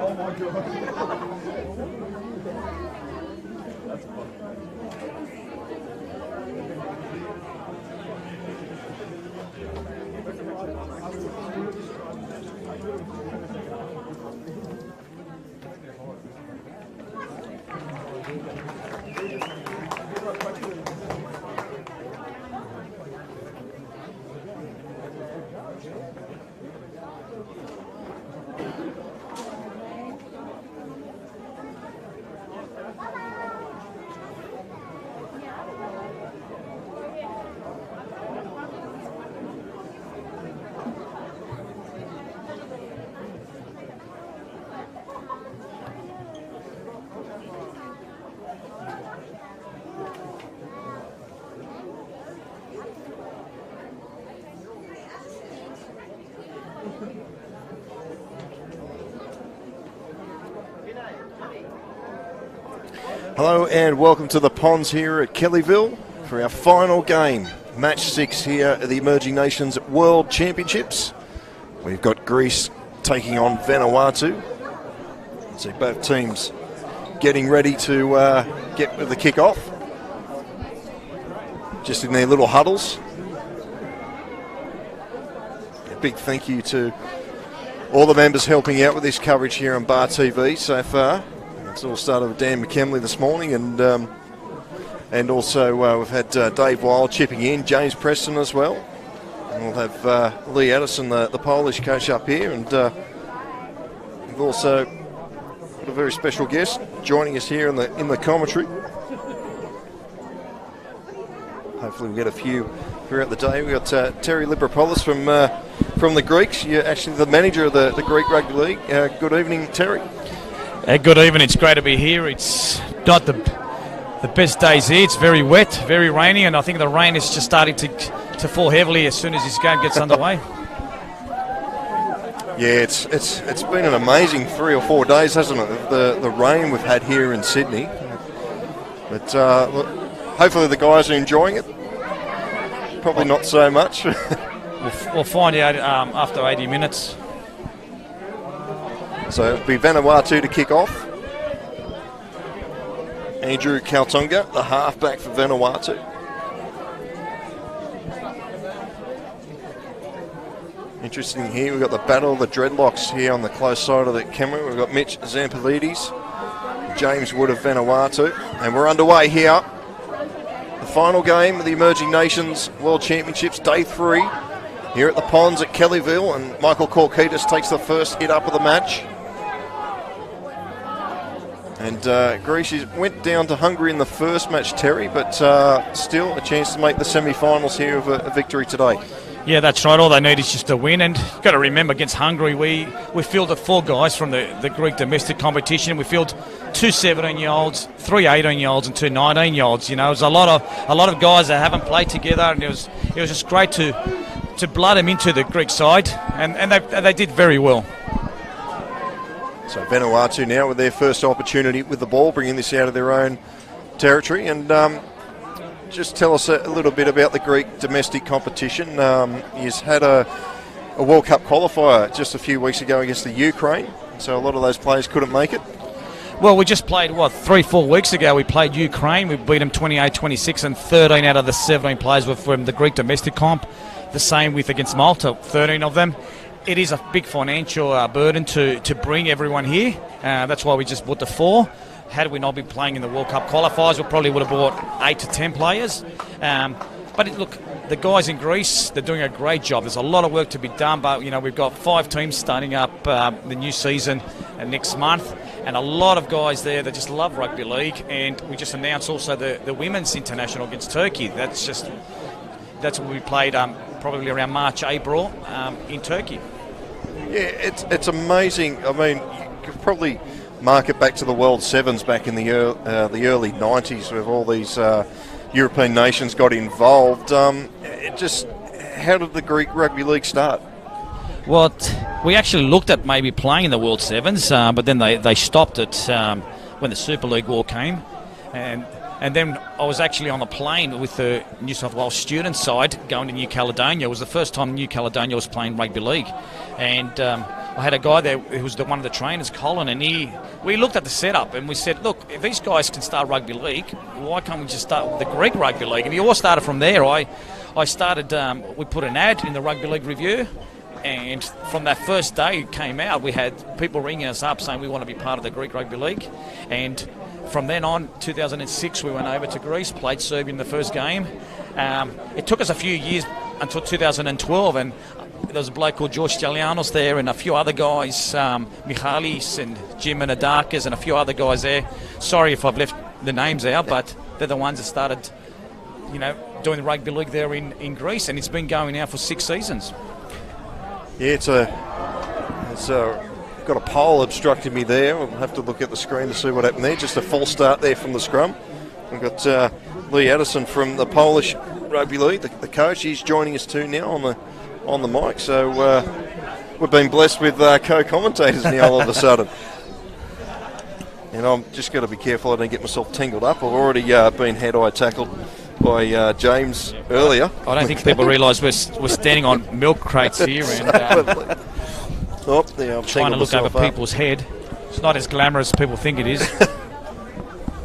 Oh my God. That's fun. Hello and welcome to the Ponds here at Kellyville for our final game, match 6 here at the Emerging Nations World Championships. We've got Greece taking on Vanuatu. So both teams getting ready to get with the kick-off. Just in their little huddles. A big thank you to all the members helping out with this coverage here on Bar TV so far. It's all started with Dan McKemley this morning, and also we've had Dave Wild chipping in, James Preston as well. And we'll have Lee Addison, the Polish coach, up here, and we've also got a very special guest joining us here in the commentary. Hopefully we'll get a few throughout the day. We've got Terry Libropoulos from the Greeks. You're actually the manager of the Greek Rugby League. Good evening, Terry. Good evening. It's great to be here. It's not the best days here. It's very wet, very rainy, and I think the rain is just starting to fall heavily as soon as this game gets underway. Yeah, it's been an amazing 3 or 4 days, hasn't it? The rain we've had here in Sydney. But hopefully the guys are enjoying it. Probably not so much. We'll find out after 80 minutes. So it'll be Vanuatu to kick off. Andrew Kaltunga, the halfback for Vanuatu. Interesting here, we've got the battle of the dreadlocks here on the close side of the camera. We've got Mitch Zampalides, James Wood of Vanuatu, and we're underway here. The final game of the Emerging Nations World Championships, Day 3, here at the Ponds at Kellyville, and Michael Korkitis takes the first hit up of the match. And Greece went down to Hungary in the first match, Terry, but still a chance to make the semi-finals here of a victory today. Yeah, that's right. All they need is just a win. And you've got to remember, against Hungary, we fielded 4 guys from the Greek domestic competition. We fielded 2 17-year-olds, 3 18-year-olds, and 2 19-year-olds. You know, it was a lot of guys that haven't played together, and it was just great to blood them into the Greek side, and they did very well. So Vanuatu now with their first opportunity with the ball, bringing this out of their own territory. And just tell us a little bit about the Greek domestic competition. He's had a World Cup qualifier just a few weeks ago against the Ukraine, so a lot of those players couldn't make it. Well, we just played, 3-4 weeks ago, we played Ukraine. We beat them 28-26, and 13 out of the 17 players were from the Greek domestic comp. The same with against Malta, 13 of them. It is a big financial burden to bring everyone here. That's why we just bought the 4. had we not been playing in the World Cup qualifiers, we probably would have brought 8 to 10 players. Look, the guys in Greece, they're doing a great job. There's a lot of work to be done, but we've got 5 teams starting up the new season next month, and a lot of guys there that just love rugby league. And we just announced also the women's international against Turkey. That's what we played probably around March, April in Turkey. Yeah, it's amazing. I mean, you could probably mark it back to the World Sevens back in the early 90s, where all these European nations got involved. How did the Greek Rugby League start? Well, we actually looked at maybe playing in the World Sevens, but then they stopped it when the Super League War came. And then I was actually on the plane with the New South Wales student side going to New Caledonia. It was the first time New Caledonia was playing rugby league. And I had a guy there who was one of the trainers, Colin, and we looked at the setup and we said, look, if these guys can start rugby league, why can't we just start with the Greek Rugby League? And it all started from there. I started, we put an ad in the Rugby League Review, and from that first day it came out, we had people ringing us up saying we want to be part of the Greek Rugby League. And from then on, 2006, we went over to Greece, played Serbia in the first game. It took us a few years until 2012, and there was a bloke called George Stelianos there and a few other guys, Michalis and Jim Anadakis and a few other guys there. Sorry if I've left the names out, but they're the ones that started, doing the rugby league there in Greece, and it's been going now for 6 seasons. Yeah, it's got a pole obstructing me there. We'll have to look at the screen to see what happened there. Just a false start there from the scrum. We've got Lee Addison from the Polish Rugby League, the coach. He's joining us too now on the mic. So we've been blessed with co-commentators now all of a sudden. And I'm just got to be careful I don't get myself tangled up. I've already been head-eye tackled by James earlier. I don't think people realise we're standing on milk crates here and trying to look over people's head. It's not as glamorous as people think it is.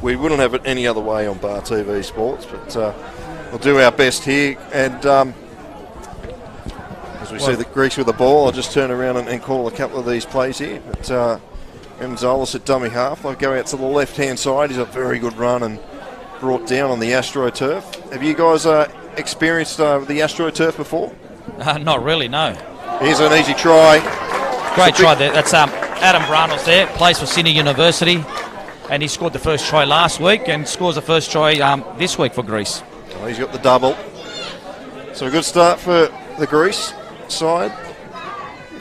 We wouldn't have it any other way on Bar TV Sports, but we'll do our best here. And as we see the Greeks with the ball, I'll just turn around and call a couple of these plays here. But Gonzalez at dummy half. They'll go out to the left-hand side. He's a very good run and brought down on the AstroTurf. Have you guys experienced the AstroTurf before? Not really, no. Here's an easy try. Great try there. That's Adam Branos there, plays for Sydney University, and he scored the first try last week and scores the first try this week for Greece. Oh, he's got the double. So a good start for the Greece side.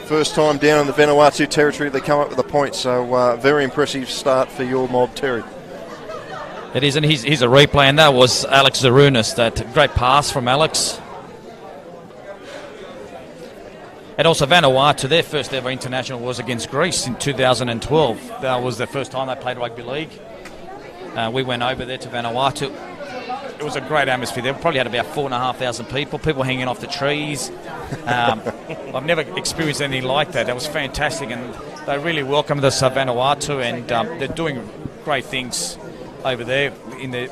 First time down in the Vanuatu territory, they come up with a point. So very impressive start for your mob, Terry. It is, and he's a replay, and that was Alex Zarunas. That great pass from Alex. And also Vanuatu, their first ever international was against Greece in 2012. That was the first time they played rugby league. We went over there to Vanuatu. It was a great atmosphere there. We probably had about 4,500 people hanging off the trees. I've never experienced anything like that. That was fantastic, and they really welcomed us at Vanuatu, and they're doing great things over there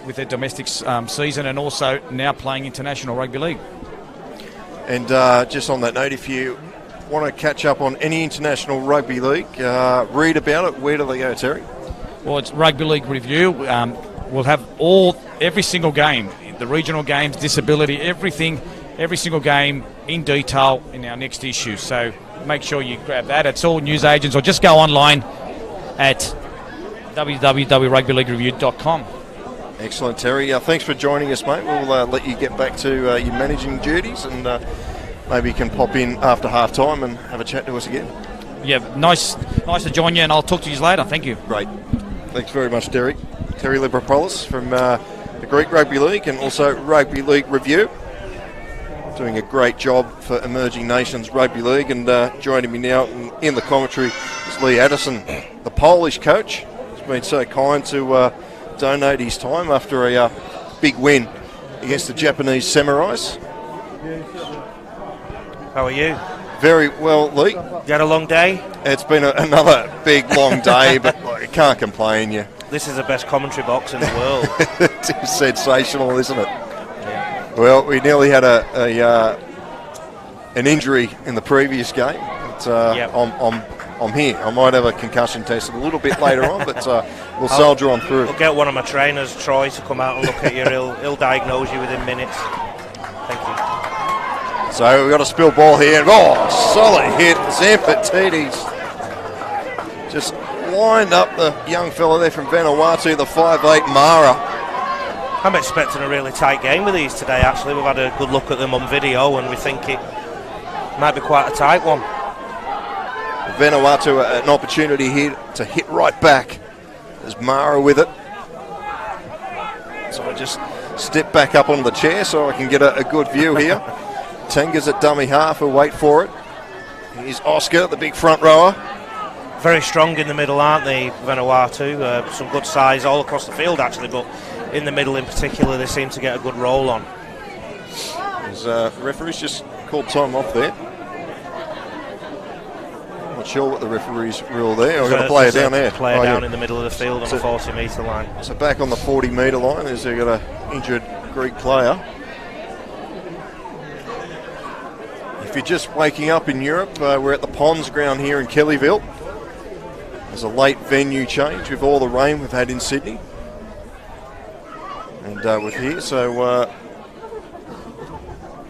with their domestic season, and also now playing international rugby league. And just on that note, if you want to catch up on any international rugby league, read about it, where do they go, Terry? Well, it's Rugby League Review. We'll have every single game, the regional games, disability, everything, every single game in detail in our next issue. So make sure you grab that. It's all news agents, or just go online at www.rugbyleaguereview.com. Excellent, Terry. Thanks for joining us, mate. We'll let you get back to your managing duties, and maybe you can pop in after half time and have a chat to us again. Yeah, nice to join you, and I'll talk to you later. Thank you. Great. Thanks very much, Terry. Terry Libropoulos from the Greek Rugby League and also Rugby League Review. Doing a great job for Emerging Nations Rugby League, and joining me now in the commentary is Lee Addison, the Polish coach. He's been so kind to donate his time after a big win against the Japanese Samurais. How are you? Very well, Lee. You had a long day? It's been another big, long day, but you can't complain. This is the best commentary box in the world. It's sensational, isn't it? Yeah. Well, we nearly had an injury in the previous game. But, Yep. I'm I'm here. I might have a concussion test a little bit later on, but we'll soldier on through. I'll get one of my trainers, Troy, to come out and look at you. He'll diagnose you within minutes. Thank you. So we've got a spill ball here. Oh, solid hit. Zampatides just lined up the young fella there from Vanuatu, the 5'8" Mara. I'm expecting a really tight game with these today, actually. We've had a good look at them on video, and we think it might be quite a tight one. Vanuatu an opportunity here to hit right back. There's Mara with it. So I just step back up on the chair so I can get a good view here. Tenga's at dummy half, we'll wait for it. Here's Oscar, the big front rower. Very strong in the middle, aren't they, Vanuatu? Some good size all across the field, actually, but in the middle in particular, they seem to get a good roll on. The referee's just called time off there. Not sure what the referee's rule there. We've got a player down there. Player down in the middle of the field on the 40-metre line. So back on the 40-metre line, they've got an injured Greek player. If you're just waking up in Europe, we're at the Ponds ground here in Kellyville. There's a late venue change with all the rain we've had in Sydney. And with here, so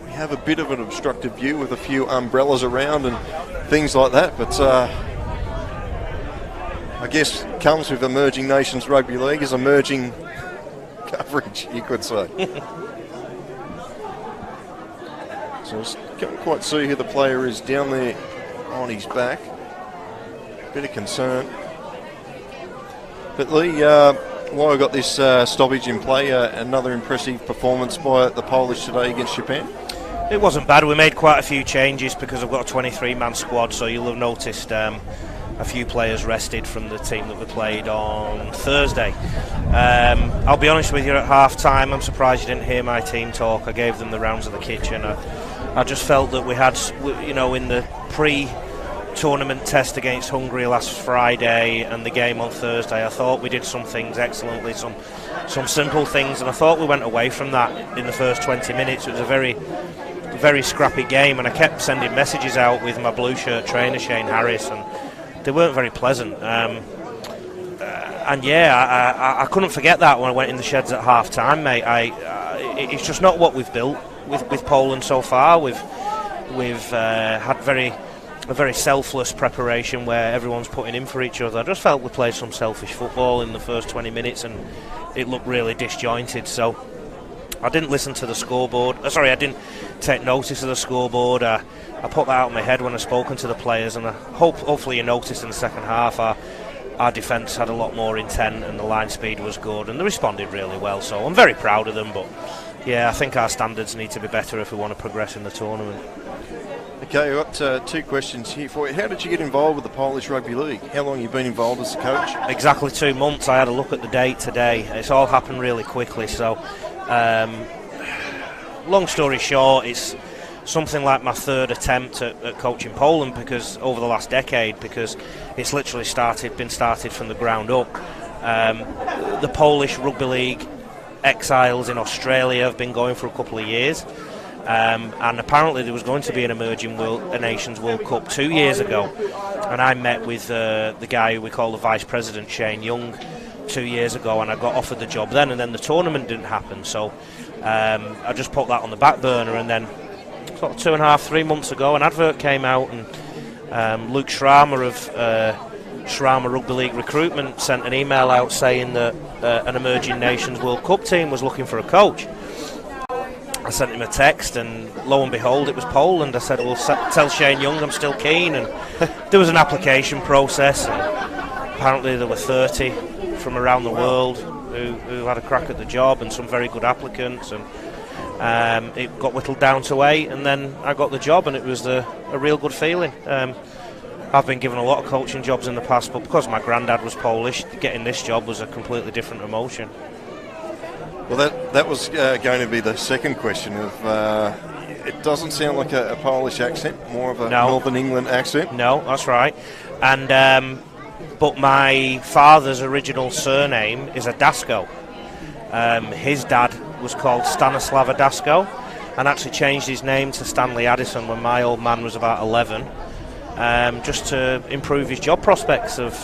we have a bit of an obstructed view with a few umbrellas around and things like that, but I guess comes with Emerging Nations Rugby League is emerging coverage, you could say. So I can't quite see who the player is down there on his back. Bit of concern. But Lee, while we've got this stoppage in play, another impressive performance by the Polish today against Japan. It wasn't bad. We made quite a few changes because I've got a 23-man squad, so you'll have noticed a few players rested from the team that we played on Thursday. I'll be honest with you, at half-time, I'm surprised you didn't hear my team talk. I gave them the rounds of the kitchen. I just felt that we had, in the pre-tournament test against Hungary last Friday and the game on Thursday, I thought we did some things excellently, some simple things, and I thought we went away from that in the first 20 minutes. It was a very scrappy game, and I kept sending messages out with my blue shirt trainer Shane Harris, and they weren't very pleasant. I couldn't forget that when I went in the sheds at half time, mate. It's just not what we've built with Poland so far. We've had a very selfless preparation where everyone's putting in for each other. I just felt we played some selfish football in the first 20 minutes, and it looked really disjointed. So I didn't listen to the scoreboard. I didn't take notice of the scoreboard. I put that out of my head when I spoken to the players, and hopefully you noticed in the second half our defence had a lot more intent and the line speed was good, and they responded really well. So I'm very proud of them, but yeah, I think our standards need to be better if we want to progress in the tournament. Okay, we've got two questions here for you. How did you get involved with the Polish Rugby League? How long have you been involved as a coach? Exactly 2 months. I had a look at the date today. It's all happened really quickly. So, long story short, it's something like my third attempt at coaching Poland, because over the last decade, because it's literally been started from the ground up. The Polish Rugby League exiles in Australia have been going for a couple of years. And apparently there was going to be an Emerging Nations World Cup 2 years ago, and I met with the guy who we call the Vice President, Shane Young, 2 years ago, and I got offered the job then, and then the tournament didn't happen, so I just put that on the back burner, and then sort of 2.5-3 months ago an advert came out, and Luke Schramer of Schramer Rugby League Recruitment sent an email out saying that an Emerging Nations World Cup team was looking for a coach. I sent him a text, and lo and behold, it was Poland. I said, well, tell Shane Young I'm still keen, and there was an application process, and apparently there were 30 from around the world who had a crack at the job, and some very good applicants, and it got whittled down to 8, and then I got the job, and it was a real good feeling. I've been given a lot of coaching jobs in the past, but because my granddad was Polish, getting this job was a completely different emotion. Well, that was going to be the second question. It doesn't sound like a Polish accent, more of a Northern England accent. No, that's right. And but my father's original surname is Adasko. His dad was called Stanislav Adasko, and actually changed his name to Stanley Addison when my old man was about 11. just to improve his job prospects of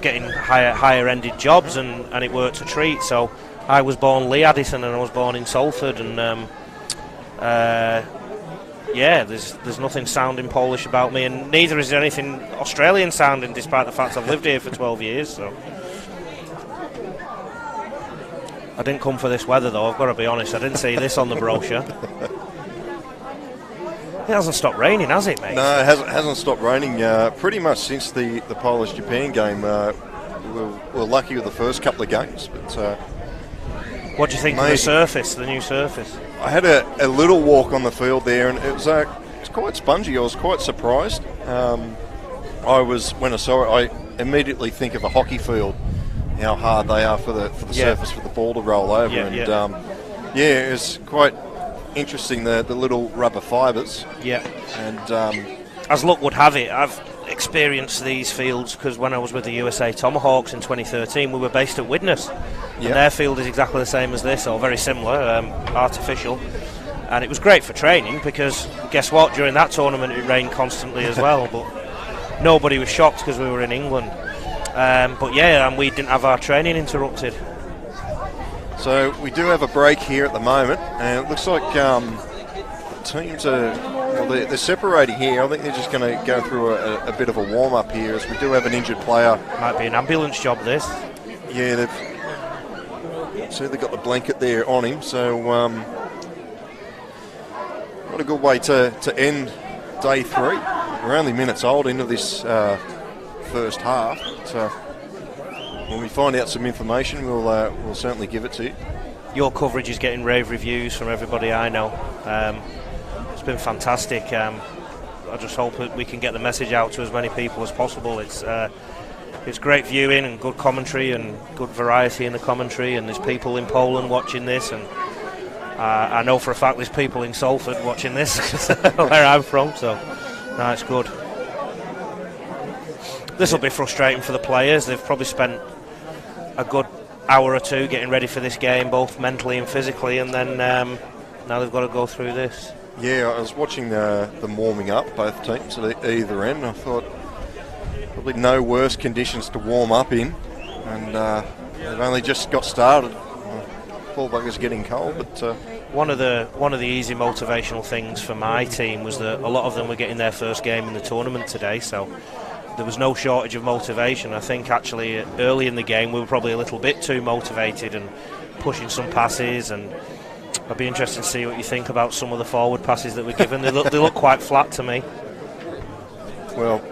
getting higher ended jobs, and it worked a treat. So I was born Lee Addison, and I was born in Salford, and there's nothing sounding Polish about me, and neither is there anything Australian sounding, despite the fact I've lived here for 12 years. So I didn't come for this weather, though, I've got to be honest. I didn't see this on the brochure. It hasn't stopped raining, has it, mate? No, it hasn't stopped raining pretty much since the Polish-Japan game. We're lucky with the first couple of games. But what do you think of the surface, the new surface? I had a little walk on the field there, and it's quite spongy. I was quite surprised. When I saw it, I immediately think of a hockey field, how hard they are for the surface for the ball to roll over. It's quite interesting, the little rubber fibres. Yeah. And as luck would have it, I've experienced these fields because when I was with the USA Tomahawks in 2013, we were based at Widnes, and their field is exactly the same as this, or very similar, artificial, and it was great for training because guess what? During that tournament, it rained constantly as well, but nobody was shocked because we were in England. And we didn't have our training interrupted. So we do have a break here at the moment, and it looks like teams they're separating here. I think they're just going to go through a bit of a warm-up here, as we do have an injured player. Might be an ambulance job, this. Yeah, they've got the blanket there on him, so what a good way to end day 3. We're only minutes old into this first half, so when we find out some information, we'll certainly give it to you. Your coverage is getting rave reviews from everybody I know. It's been fantastic. I just hope that we can get the message out to as many people as possible. It's great viewing and good commentary and good variety in the commentary, and there's people in Poland watching this, and I know for a fact there's people in Salford watching this where I'm from, so no, it's good. This will be frustrating for the players. They've probably spent a good hour or two getting ready for this game, both mentally and physically, and then now they've got to go through this. Yeah, I was watching them warming up, both teams at either end. I thought probably no worse conditions to warm up in, and they've only just got started. Poor buggers getting cold, but one of the easy motivational things for my team was that a lot of them were getting their first game in the tournament today, so there was no shortage of motivation. I think actually early in the game we were probably a little bit too motivated and pushing some passes, and I'd be interested to see what you think about some of the forward passes that were given. They look quite flat to me. Well,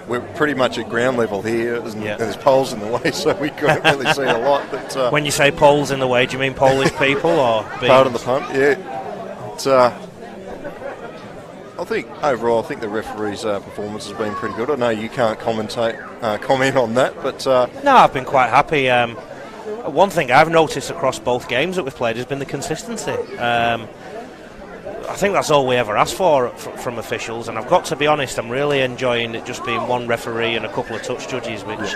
we're pretty much at ground level here, and there's poles in the way, so we couldn't really see a lot. But when you say poles in the way, do you mean Polish people or beans? Part of the punt? Yeah. I think overall, the referee's performance has been pretty good. I know you can't comment on that, but no, I've been quite happy. One thing I've noticed across both games that we've played has been the consistency. I think that's all we ever ask for from officials, and I've got to be honest, I'm really enjoying it just being one referee and a couple of touch judges, which it's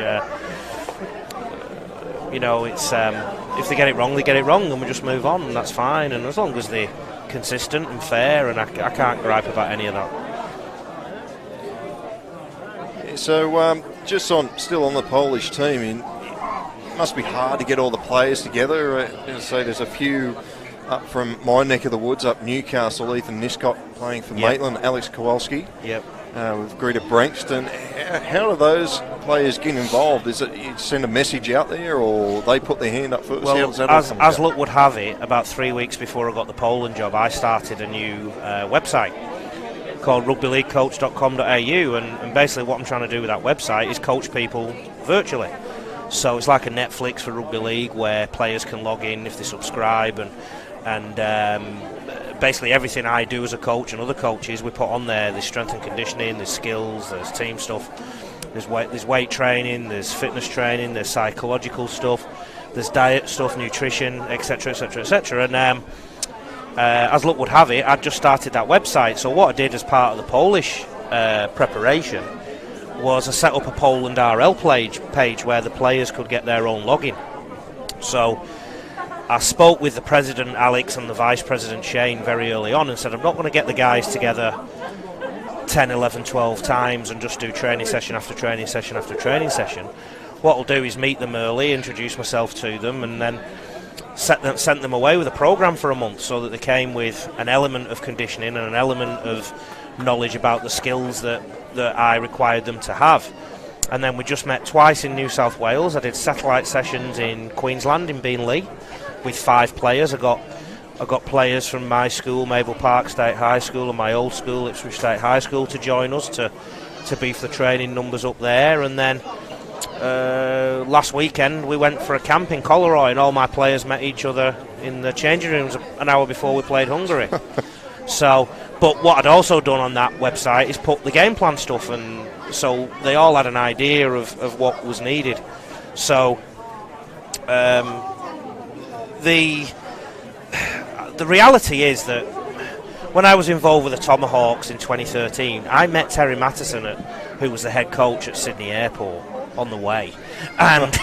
if they get it wrong, they get it wrong, and we just move on, and that's fine. And as long as they're consistent and fair, and I can't gripe about any of that. Yeah, so still on the Polish team, it must be hard to get all the players together. There's a few up from my neck of the woods, up Newcastle. Ethan Niscott playing for Maitland, Alex Kowalski. Yep. With Greta Brankston. How do those players get involved? Is it you send a message out there, or they put their hand up first? Well, as luck would have it, about 3 weeks before I got the Poland job, I started a new website called rugbyleaguecoach.com.au, and basically what I'm trying to do with that website is coach people virtually. So it's like a Netflix for rugby league, where players can log in if they subscribe, and basically everything I do as a coach and other coaches we put on there. There's strength and conditioning, there's skills, there's team stuff, there's weight training, there's fitness training, there's psychological stuff, there's diet stuff, nutrition, etc, etc, etc. And as luck would have it, I'd just started that website. So what I did as part of the Polish preparation was I set up a Poland RL page where the players could get their own login. So I spoke with the president Alex and the vice president Shane very early on and said, I'm not going to get the guys together 10, 11, 12 times and just do training session after training session after training session. What I'll do is meet them early, introduce myself to them, and then sent them away with a program for a month, so that they came with an element of conditioning and an element of knowledge about the skills that I required them to have. And then we just met twice in New South Wales. I did satellite sessions in Queensland, in Beenleigh, with 5 players. I got players from my school, Maple Park State High School, and my old school, Ipswich State High School, to join us to beef the training numbers up there. And then last weekend we went for a camp in Coleroy, and all my players met each other in the changing rooms an hour before we played Hungary. So, but what I'd also done on that website is put the game plan stuff, and so they all had an idea of what was needed. So the reality is that when I was involved with the Tomahawks in 2013, I met Terry Mattison, who was the head coach at Sydney Airport, on the way, and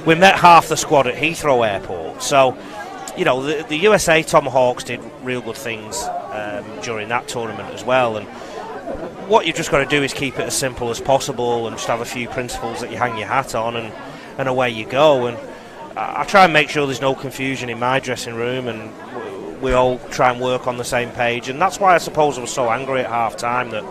we met half the squad at Heathrow Airport. So, you know, the USA Tomahawks did real good things during that tournament as well. And what you've just got to do is keep it as simple as possible, and just have a few principles that you hang your hat on, and away you go. And I try and make sure there's no confusion in my dressing room, and we all try and work on the same page. And that's why I suppose I was so angry at half time that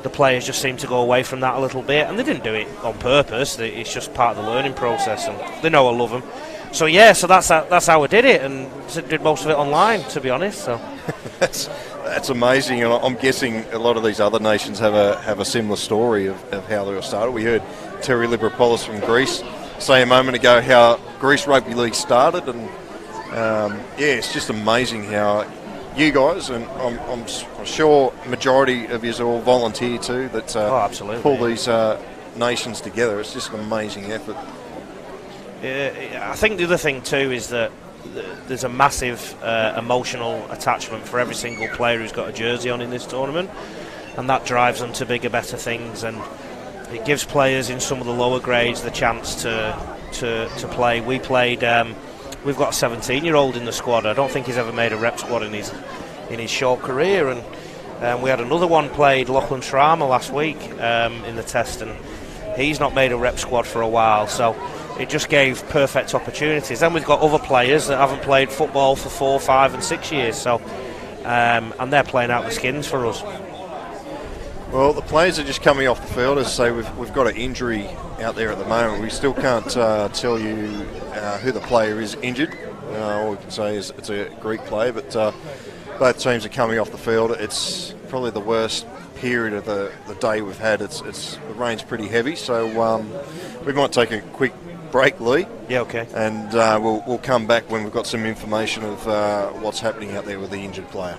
the players just seemed to go away from that a little bit, and they didn't do it on purpose. It's just part of the learning process, and they know I love them. So yeah, so that's how I did it, and did most of it online, to be honest. So that's amazing, and I'm guessing a lot of these other nations have a similar story of how they were started. We heard Terry Libropoulos from Greece say a moment ago how Greece Rugby League started, and it's just amazing how you guys, and I'm sure majority of you are all volunteer too, that absolutely, pull these nations together. It's just an amazing effort. I think the other thing too is that there's a massive emotional attachment for every single player who's got a jersey on in this tournament, and that drives them to bigger, better things, and it gives players in some of the lower grades the chance to play. We played. We've got a 17-year-old in the squad. I don't think he's ever made a rep squad in his short career, and we had another one played, Lachlan Shrama, last week in the test, and he's not made a rep squad for a while. So it just gave perfect opportunities. Then we've got other players that haven't played football for 4, 5 and 6 years, so and they're playing out the skins for us. Well, the players are just coming off the field. As I say, we've got an injury out there at the moment. We still can't tell you who the player is injured. All we can say is it's a Greek player, but both teams are coming off the field. It's probably the worst period of the day we've had. The rain's pretty heavy, so we might take a quick break, Lee. Yeah, okay. And we'll come back when we've got some information of what's happening out there with the injured player.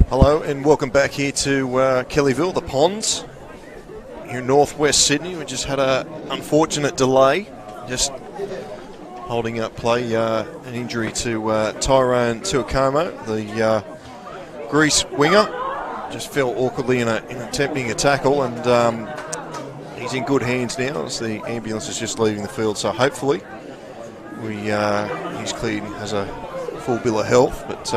Hello and welcome back here to Kellyville, the Ponds, here in northwest Sydney. We just had an unfortunate delay, just holding up play, an injury to Tyrone Tuakomo, the Greece winger. Just fell awkwardly in attempting a tackle, and he's in good hands now as the ambulance is just leaving the field. So hopefully he's cleared, has a full bill of health, but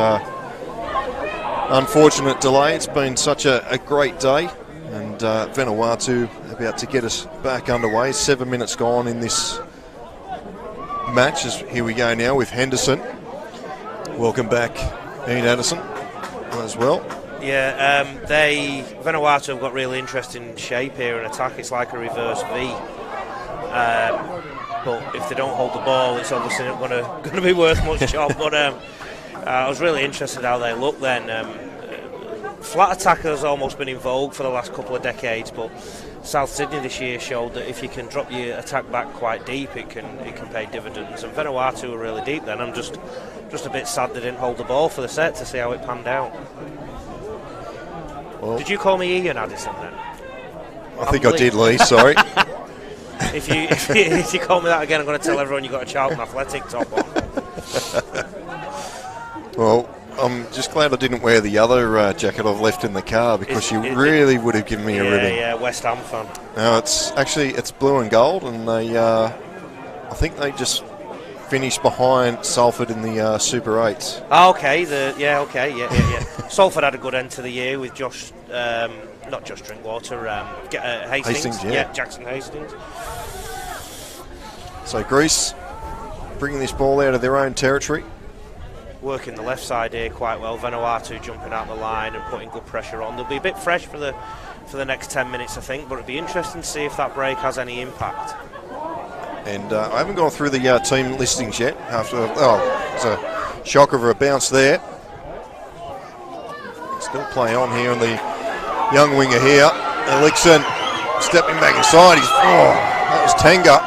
unfortunate delay. It's been such a great day, and VANUATU about to get us back underway. 7 minutes gone in this match. Here we go now with Henderson. Welcome back, Ian Addison, as well. Yeah, VANUATU have got really interesting shape here in attack. It's like a reverse V. But if they don't hold the ball, it's obviously not going to be worth much job. But I was really interested how they look then. Flat attack has almost been in vogue for the last couple of decades, but South Sydney this year showed that if you can drop your attack back quite deep, it can pay dividends. And VANUATU were really deep then. I'm just a bit sad they didn't hold the ball for the set to see how it panned out. Well, did you call me Ian Addison then? I think I did, Lee, sorry. If you call me that again, I'm going to tell everyone you've got a Charlton Athletic top on. Well, I'm just glad I didn't wear the other jacket I've left in the car, because you really would have given me a ribbon. Yeah, West Ham fan. No, it's blue and gold, and they I think they just finished behind Salford in the Super 8s. Oh, okay. Salford had a good end to the year with not Josh Drinkwater, Hastings. Yeah, Jackson Hastings. So Greece bringing this ball out of their own territory. Working the left side here quite well. VANUATU jumping out the line and putting good pressure on. They'll be a bit fresh for the next 10 minutes, I think, but it'll be interesting to see if that break has any impact. And I haven't gone through the team listings yet. It's a shocker of a bounce there. Still play on here on the young winger here. Elixon stepping back inside. That was Tenga.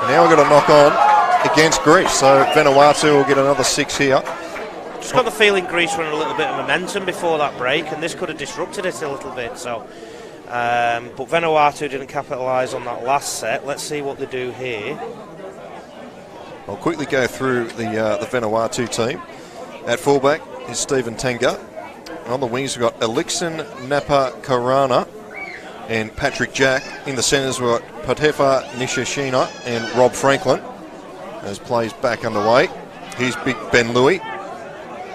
Now we've got a knock on against Greece, so VANUATU will get another 6 here. Just got the feeling Greece were in a little bit of momentum before that break, and this could have disrupted it a little bit. So, but VANUATU didn't capitalise on that last set. Let's see what they do here. I'll quickly go through the VANUATU team. At fullback is Stephen Tenga. On the wings we've got Elixon Napa Karana and Patrick Jack. In the centres we've got Patefa Nishishina and Rob Franklin as plays back underway. Here's Big Ben Louis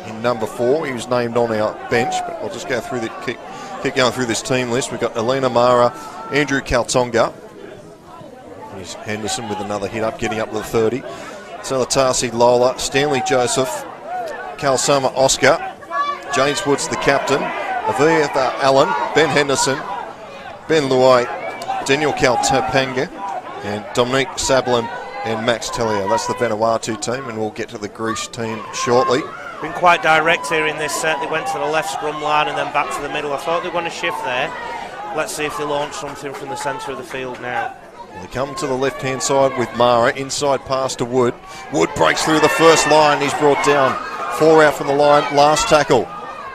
in number 4. He was named on our bench, but I'll just go through keep going through this team list. We've got Elena Mara, Andrew Kaltonga. Here's Henderson with another hit up, getting up to the 30. Salatasi Lola, Stanley Joseph, Kalsama Oscar, James Woods the captain, Avia Allen, Ben Henderson, Ben Luai, Daniel Kaltapanga, and Dominique Sablin and Max Tellier. That's the VANUATU team, and we'll get to the Greece team shortly. Been quite direct here in this set. They went to the left scrum line and then back to the middle. I thought they were going to shift there. Let's see if they launch something from the centre of the field now. They come to the left-hand side with Mara, inside pass to Wood. Wood breaks through the first line. He's brought down. 4 out from the line, last tackle.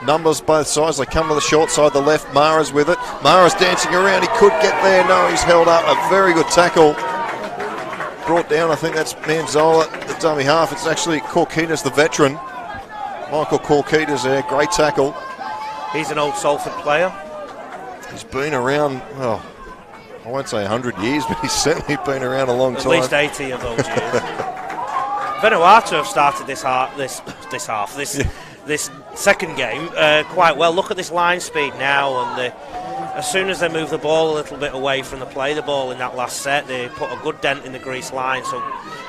Numbers both sides. They come to the short side, the left. Mara's with it. Mara's dancing around. He could get there. No, he's held up. A very good tackle. Brought down, I think that's Manzola, the dummy half. It's actually Korkitas, the veteran. Michael Korkitas there. Great tackle. He's an old Salford player. He's been around, well, I won't say 100 years, but he's certainly been around a long time. At least 80 of those years. VANUATU have started this second game quite well. Look at this line speed now, and as soon as they move the ball a little bit away from the play the ball in that last set, they put a good dent in the Greece line. So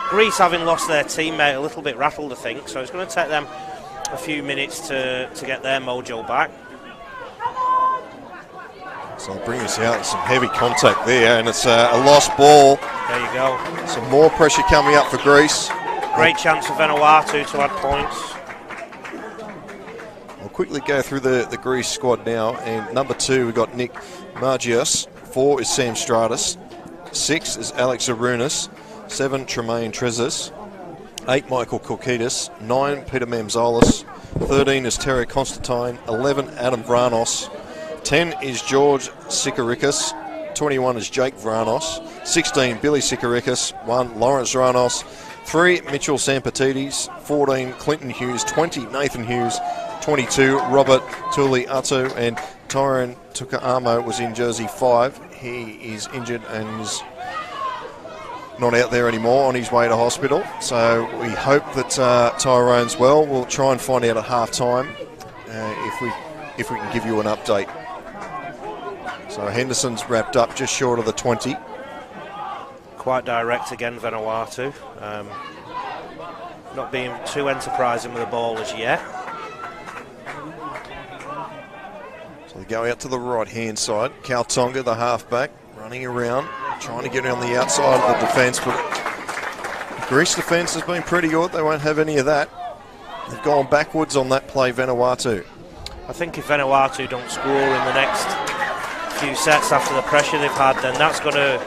Greece, having lost their teammate, a little bit rattled, I think. So it's going to take them a few minutes to get their mojo back. So I'll bring this out, some heavy contact there, and it's a lost ball. There you go. Some more pressure coming up for Greece. Great chance for VANUATU to add points. I'll quickly go through the Greece squad now. And number 2, we've got Nick Margios. 4 is Sam Stratus. 6 is Alex Arunas. 7, Tremaine Trezis. 8 Michael Koukidis, 9 Peter Mamzolis, 13 is Terry Constantine, 11 Adam Vranos, 10 is George Sikarikis, 21 is Jake Vranos, 16 Billy Sikarikis, 1 Lawrence Vranos, 3 Mitchell Sampatidis, 14 Clinton Hughes, 20 Nathan Hughes, 22 Robert Tuli Atu, and Tyrone Tukaamo was in jersey 5. He is injured and is not out there anymore, on his way to hospital. So we hope that Tyrone's well. We'll try and find out at half time if we can give you an update. So Henderson's wrapped up just short of the 20. Quite direct again, Vanuatu. Not being too enterprising with the ball as yet. So they go out to the right-hand side. Cal Tonga, the halfback, running around, trying to get on the outside of the defence, but Greece defence has been pretty good. They won't have any of that. They've gone backwards on that play, Vanuatu. I think if Vanuatu don't score in the next few sets after the pressure they've had, then that's going to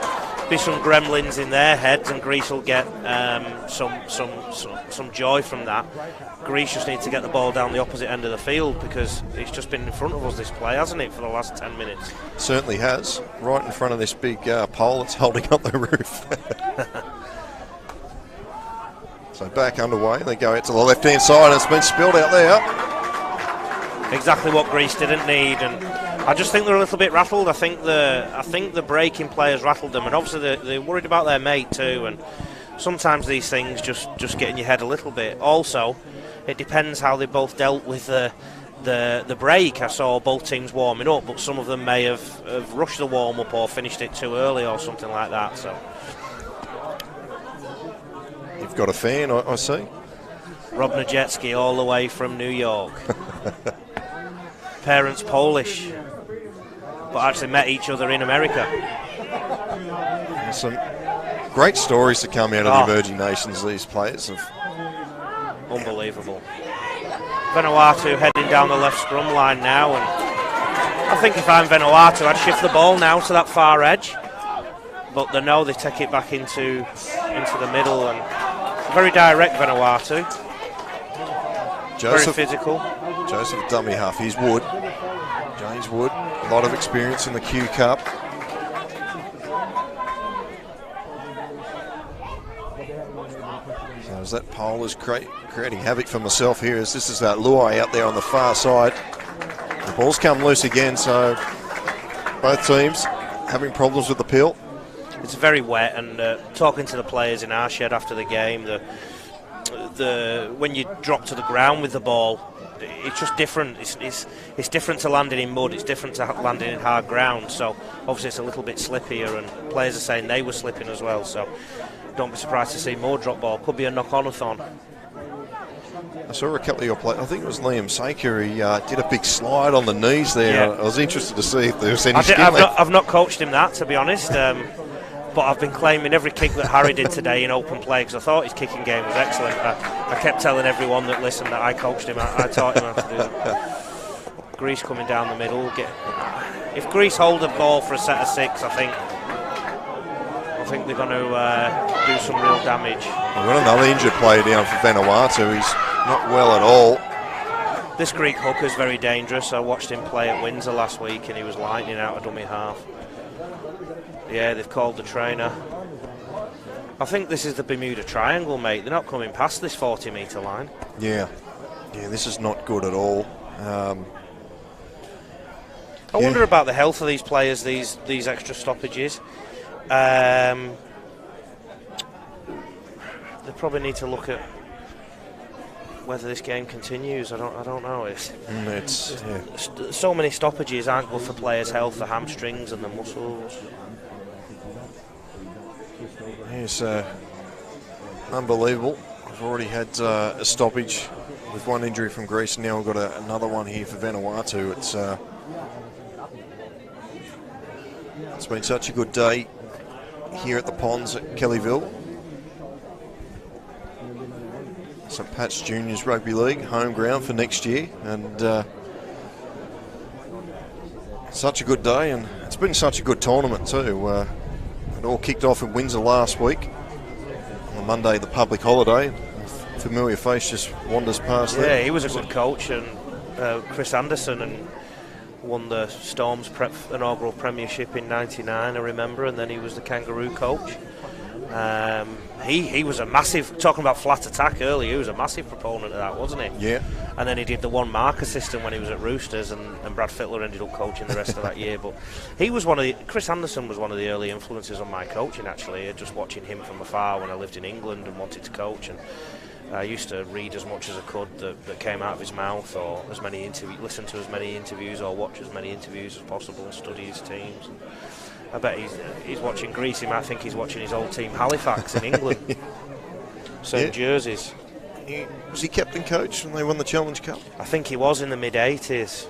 be some gremlins in their heads, and Greece will get some joy from that. Greece just need to get the ball down the opposite end of the field, because it's just been in front of us, this play, hasn't it, for the last 10 minutes? Certainly has, right in front of this big pole that's holding up the roof. So back underway, they go out to the left-hand side, and it's been spilled out there. Exactly what Greece didn't need, and I just think they're a little bit rattled. I think the breaking players rattled them, and obviously they're worried about their mate too, and sometimes these things just get in your head a little bit. Also, it depends how they both dealt with the break. I saw both teams warming up, but some of them may have rushed the warm-up or finished it too early or something like that. So you've got a fan, I see. Rob Najetsky all the way from New York. Parents Polish, but actually met each other in America. There's some great stories to come out of the emerging nations, these players have. Unbelievable. Vanuatu heading down the left scrum line now, and I think if I'm Vanuatu, I'd shift the ball now to that far edge, but they take it back into the middle, and very direct Vanuatu. Joseph, very physical. Joseph dummy half. He's Wood. James Wood. A lot of experience in the Q Cup. So as that pole is creating havoc for myself here, as this is that Luai out there on the far side. The ball's come loose again, so both teams having problems with the pill. It's very wet, and talking to the players in our shed after the game, when you drop to the ground with the ball, it's just different. It's different to landing in mud. It's different to landing in hard ground. So obviously it's a little bit slippier, and players are saying they were slipping as well. So don't be surprised to see more drop ball. Could be a knock-on-a-thon. I saw a couple of your players. I think it was Liam Saker. He did a big slide on the knees there. Yeah. I was interested to see if there was any skin left. I've not coached him that, to be honest. But I've been claiming every kick that Harry did today in open play, because I thought his kicking game was excellent. I kept telling everyone that listened that I coached him. I taught him how to do that. Greece coming down the middle. If Greece hold the ball for a set of 6, I think they're going to do some real damage. We've got another injured player down for Vanuatu. He's not well at all. This Greek hooker is very dangerous. I watched him play at Windsor last week, and he was lightning out of dummy half. Yeah, they've called the trainer. I think this is the Bermuda Triangle, mate. They're not coming past this 40-metre line. Yeah, this is not good at all. I wonder about the health of these players, these extra stoppages. They probably need to look at whether this game continues. I don't know. It's so many stoppages aren't good for players' health, the hamstrings and the muscles. It's unbelievable. We've already had a stoppage with one injury from Greece, and now we've got another one here for Vanuatu. It's been such a good day here at the Ponds at Kellyville. St Pat's Juniors Rugby League, home ground for next year, and such a good day, and it's been such a good tournament too. It all kicked off in Windsor last week. On the Monday, the public holiday. familiar face just wanders past Yeah, there. he was a good coach, and Chris Anderson and won the Storm's inaugural premiership in '99, I remember, and then he was the Kangaroo coach. He was a massive, talking about flat attack earlier, he was a massive proponent of that, wasn't he? Yeah. And then he did the one marker system when he was at Roosters, and Brad Fittler ended up coaching the rest of that year. But he was Chris Anderson was one of the early influences on my coaching, actually, just watching him from afar when I lived in England and wanted to coach. And I used to read as much as I could that came out of his mouth, or listen to as many interviews, or watch as many interviews as possible, and study his teams. And I bet he's watching Greece. He might think he's watching his old team Halifax in England. Same jerseys. Was he captain coach when they won the Challenge Cup? I think he was in the mid-'80s.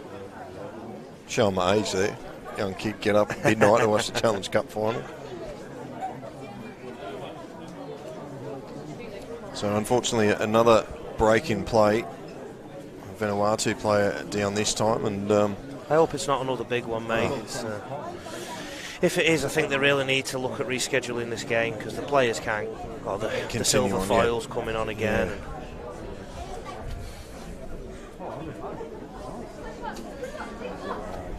Showing my age there. Young kid get up at midnight and watch the Challenge Cup final. So unfortunately another break in play. Vanuatu player down this time, and I hope it's not another big one, mate. If it is, I think they really need to look at rescheduling this game, because the players can't. Oh, the silver foil's coming on again. Yeah.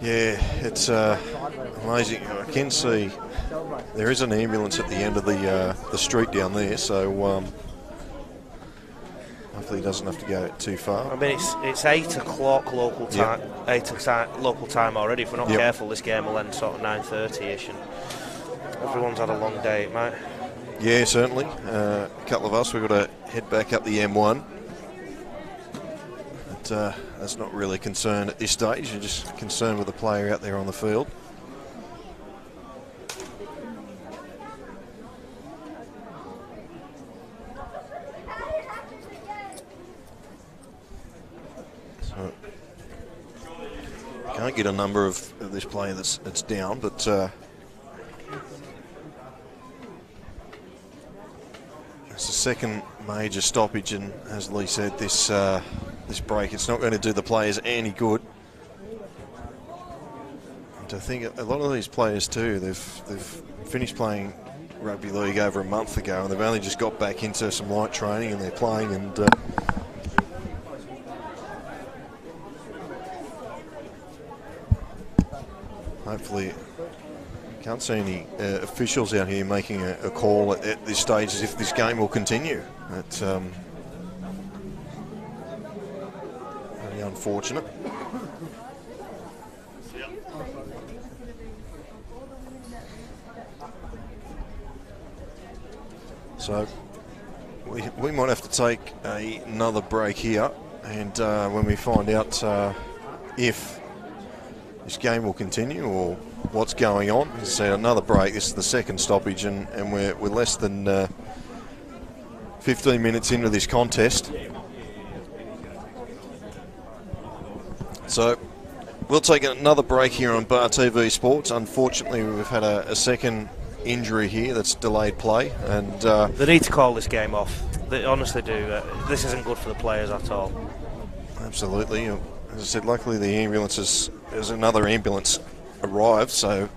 Yeah, it's amazing. I can see there is an ambulance at the end of the street down there, so hopefully he doesn't have to go too far. I mean, it's 8 o'clock local time. Yep. 8 o'clock local time already. If we're not careful, this game will end sort of 9:30ish, and everyone's had a long day. It might. Yeah, certainly. A couple of us, we've got to head back up the M1. But that's not really a concern at this stage. You're just concerned with the player out there on the field. So, can't get a number of this player that's down, but it's the second major stoppage, and as Lee said, this break, it's not going to do the players any good. And I think a lot of these players too, they've finished playing rugby league over a month ago, and they've only just got back into some light training, and they're playing, and hopefully can't see any officials out here making a call at this stage as if this game will continue. It's very unfortunate. So we might have to take another break here, and when we find out if this game will continue or what's going on. As I said, another break. This is the second stoppage, and we're less than 15 minutes into this contest. So we'll take another break here on Bar TV Sports. Unfortunately, we've had a second injury here that's delayed play, and they need to call this game off. They honestly do. This isn't good for the players at all. Absolutely. As I said, luckily there's another ambulance arrived, so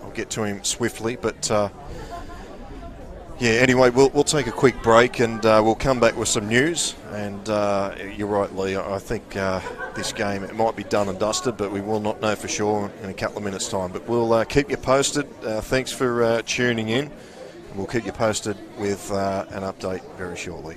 I'll get to him swiftly. But yeah, anyway, we'll take a quick break, and we'll come back with some news. And you're right, Lee. I think this game, it might be done and dusted, but we will not know for sure in a couple of minutes' time. But we'll keep you posted. Thanks for tuning in. We'll keep you posted with an update very shortly.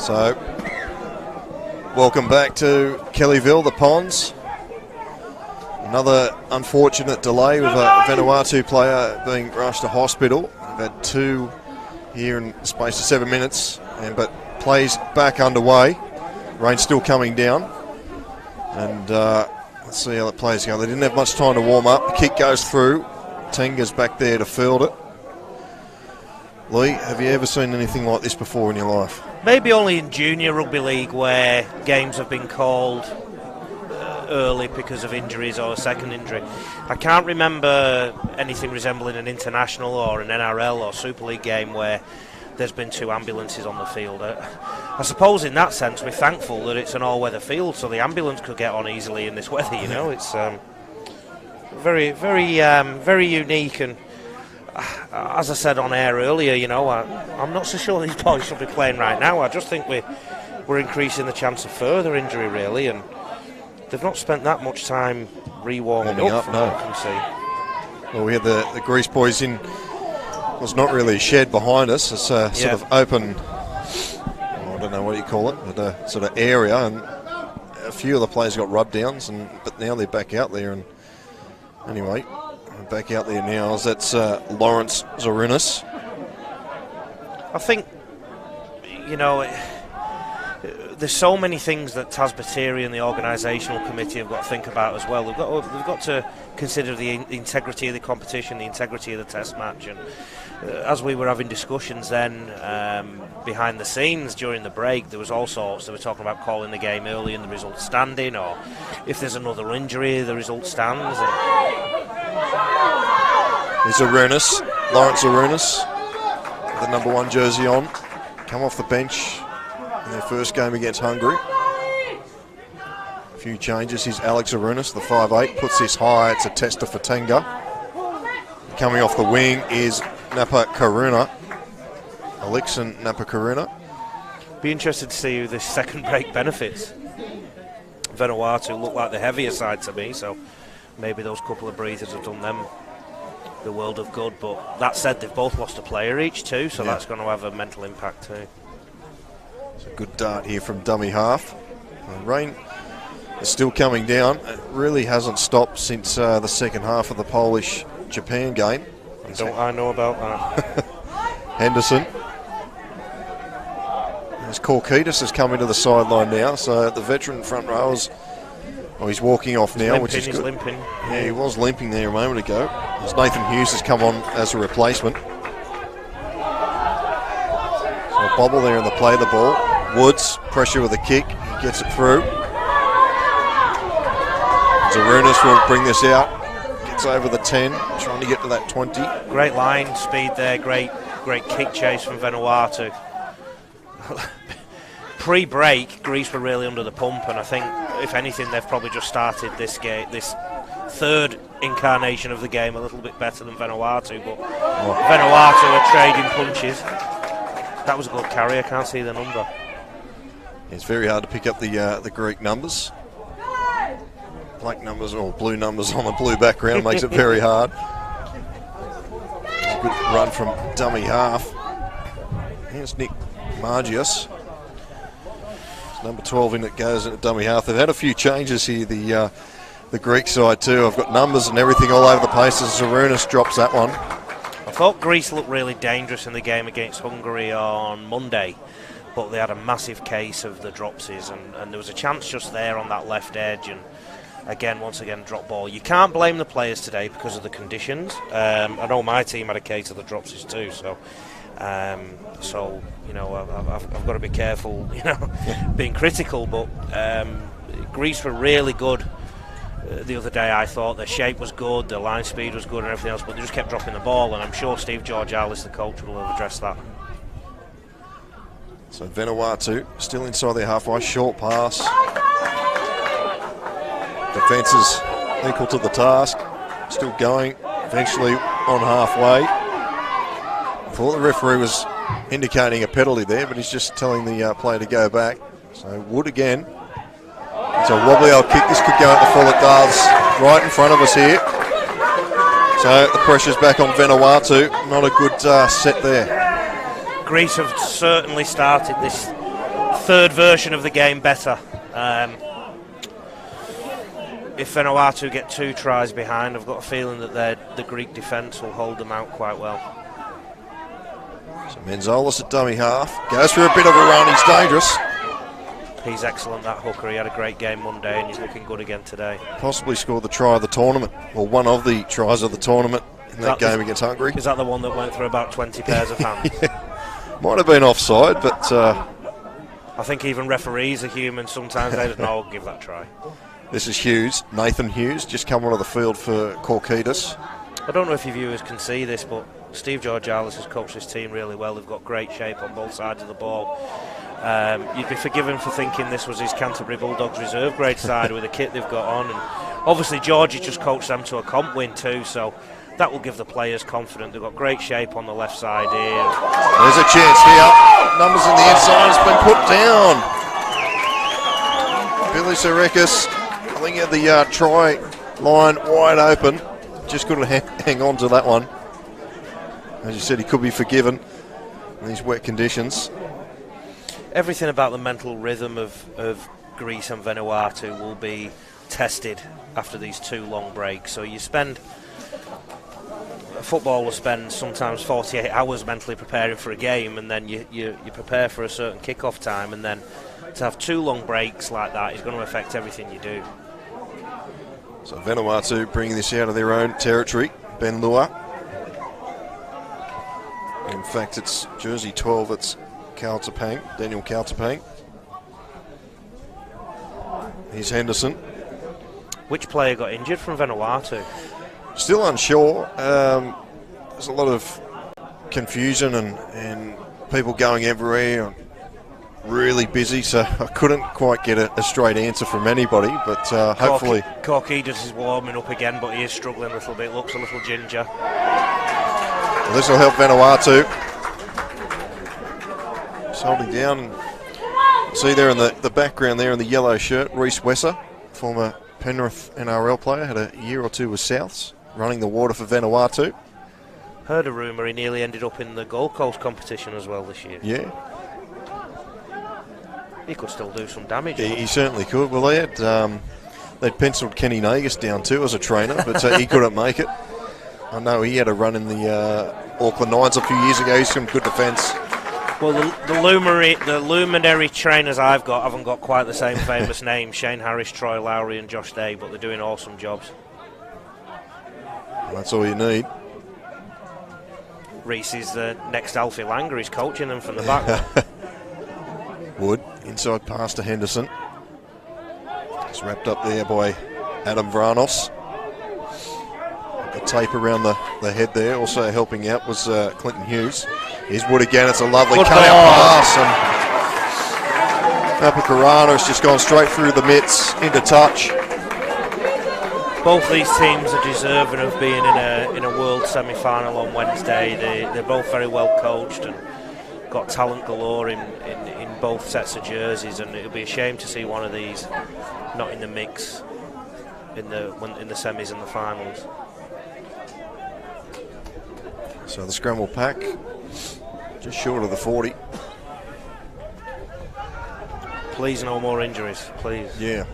So, welcome back to Kellyville, the Ponds. Another unfortunate delay with a Vanuatu player being rushed to hospital. We've had 2 here in the space of 7 minutes, but play's back underway. Rain's still coming down. And let's see how the players go. They didn't have much time to warm up. The kick goes through. Tenga's back there to field it. Lee, have you ever seen anything like this before in your life? Maybe only in junior rugby league, where games have been called early because of injuries or a second injury. I can't remember anything resembling an international or an NRL or Super League game where there's been 2 ambulances on the field. I suppose in that sense we're thankful that it's an all-weather field, so the ambulance could get on easily in this weather. You know, it's very, very unique. And as I said on air earlier, you know, I'm not so sure these boys should be playing right now. I just think we're increasing the chance of further injury, really, and they've not spent that much time re-warming up from what I can see. Well, we had the Grease boys in. Was not really a shed behind us. It's a sort of open, I don't know what you call it, but a sort of area, and a few of the players got rub downs, but now they're back out there. And anyway, back out there now. That's Lawrence Zorunas. I think, you know, there's so many things that Tasbateri and the organisational committee have got to think about as well. They've got to consider the integrity of the competition, the integrity of the test match, and as we were having discussions then behind the scenes during the break, there was all sorts. They were talking about calling the game early and the result standing, or if there's another injury, the result stands. There's Arunas, Lawrence Arunas, the number 1 jersey on, come off the bench in their first game against Hungary. A few changes. Here's Alex Arunas, the 5'8", puts this high. It's a tester for Tenga. Coming off the wing is Napa Karuna, Alexan Napa Karuna. Be interested to see who this second break benefits. Vanuatu look like the heavier side to me, so maybe those couple of breathers have done them the world of good. But that said, they've both lost a player each too, so that's going to have a mental impact too. It's a good dart here from dummy half. The rain is still coming down. It really hasn't stopped since the second half of the Polish-Japan game. Don't I know about that? Henderson. As Korkitis has come into the sideline now, so the veteran front rowers, he's walking off now, which is good. He's limping. Yeah, he was limping there a moment ago. As Nathan Hughes has come on as a replacement. So a bobble there in the play of the ball. Woods, pressure with a kick, he gets it through. Zarunas will bring this out. Gets over the 10, trying to get to that 20. Great line speed there, great kick chase from Vanuatu. Pre-break, Greece were really under the pump, and I think, if anything, they've probably just started this third incarnation of the game a little bit better than Vanuatu, but Vanuatu are trading punches. That was a good carry, I can't see the number. It's very hard to pick up the Greek numbers. Black numbers or blue numbers on a blue background makes it very hard. A good run from dummy half. Here's Nick Margius. Number 12 in it goes into dummy half. They've had a few changes here, the Greek side too. I've got numbers and everything all over the place as Zarunas drops that one. I thought Greece looked really dangerous in the game against Hungary on Monday, but they had a massive case of the dropsies, and there was a chance just there on that left edge, and once again, drop ball. You can't blame the players today because of the conditions. I know my team had a case of the dropsies too, so you know, I've got to be careful, you know, being critical, but Greece were really good the other day. I thought their shape was good, their line speed was good and everything else, but they just kept dropping the ball, and I'm sure Steve Georgalis, the coach, will have addressed that. So Vanuatu still inside their halfway, short pass. Defence is equal to the task, still going, eventually on halfway. I thought the referee was indicating a penalty there, but he's just telling the player to go back. So Wood again. It's a wobbly old kick. This could go at the full. It does. Right in front of us here. So the pressure's back on Vanuatu. Not a good set there. Greece have certainly started this third version of the game better. If Vanuatu get 2 tries behind, I've got a feeling that the Greek defence will hold them out quite well. So Menzolis at dummy half. Goes for a bit of a run. He's dangerous. He's excellent, that hooker. He had a great game Monday and he's looking good again today. Possibly scored the try of the tournament, or one of the tries of the tournament in that game against Hungary. Is that the one that went through about 20 pairs of hands? Yeah. Might have been offside, but... I think even referees are human. Sometimes they just know, I'll give that try. This is Hughes, Nathan Hughes, just come onto the field for Korkitis. I don't know if you viewers can see this, but Steve Georgalis has coached this team really well. They've got great shape on both sides of the ball. You'd be forgiven for thinking this was his Canterbury Bulldogs reserve grade side with the kit they've got on. And obviously Georgie just coached them to a comp win too, so that will give the players confidence. They've got great shape on the left side here. There's a chance here. Numbers in the inside has been put down. Billy Sarekis, I think, had the try line wide open. Just couldn't hang on to that one. As you said, he could be forgiven in these wet conditions. Everything about the mental rhythm of Greece and Vanuatu will be tested after these 2 long breaks. So a football will spend sometimes 48 hours mentally preparing for a game, and then you prepare for a certain kick-off time, and then to have 2 long breaks like that is going to affect everything you do. So Vanuatu bringing this out of their own territory. Ben Lua. In fact, it's jersey 12, it's Daniel Kaltapang. Here's Henderson. Which player got injured from Vanuatu? Still unsure. There's a lot of confusion and people going everywhere. Really busy, so I couldn't quite get a straight answer from anybody, but hopefully... Korkitis is warming up again, but he is struggling a little bit, looks a little ginger. Well, this will help Vanuatu. He's holding down. See there in the background there in the yellow shirt, Reece Wesser, former Penrith NRL player, had a year or 2 with Souths, running the water for Vanuatu. Heard a rumour he nearly ended up in the Gold Coast competition as well this year. Yeah. He could still do some damage. He certainly could. Well, they'd penciled Kenny Nagus down too as a trainer, but he couldn't make it. I know he had a run in the Auckland Nines a few years ago. He's some good defence. Well, the luminary trainers I've got haven't got quite the same famous names. Shane Harris, Troy Lowry and Josh Day, but they're doing awesome jobs. Well, that's all you need. Reece is the next Alfie Langer. He's coaching them from the back. Wood, inside pass to Henderson. It's wrapped up there by Adam Vranos. The tape around the head there. Also helping out was Clinton Hughes. Here's Wood again. It's a lovely cut-out pass. And Apokarana has just gone straight through the mitts into touch. Both these teams are deserving of being in a world semi-final on Wednesday. They're both very well coached and got talent galore in both sets of jerseys, and it'll be a shame to see one of these not in the mix in the semis and the finals. So the scramble pack just short of the 40. Please, no more injuries, please. Yeah.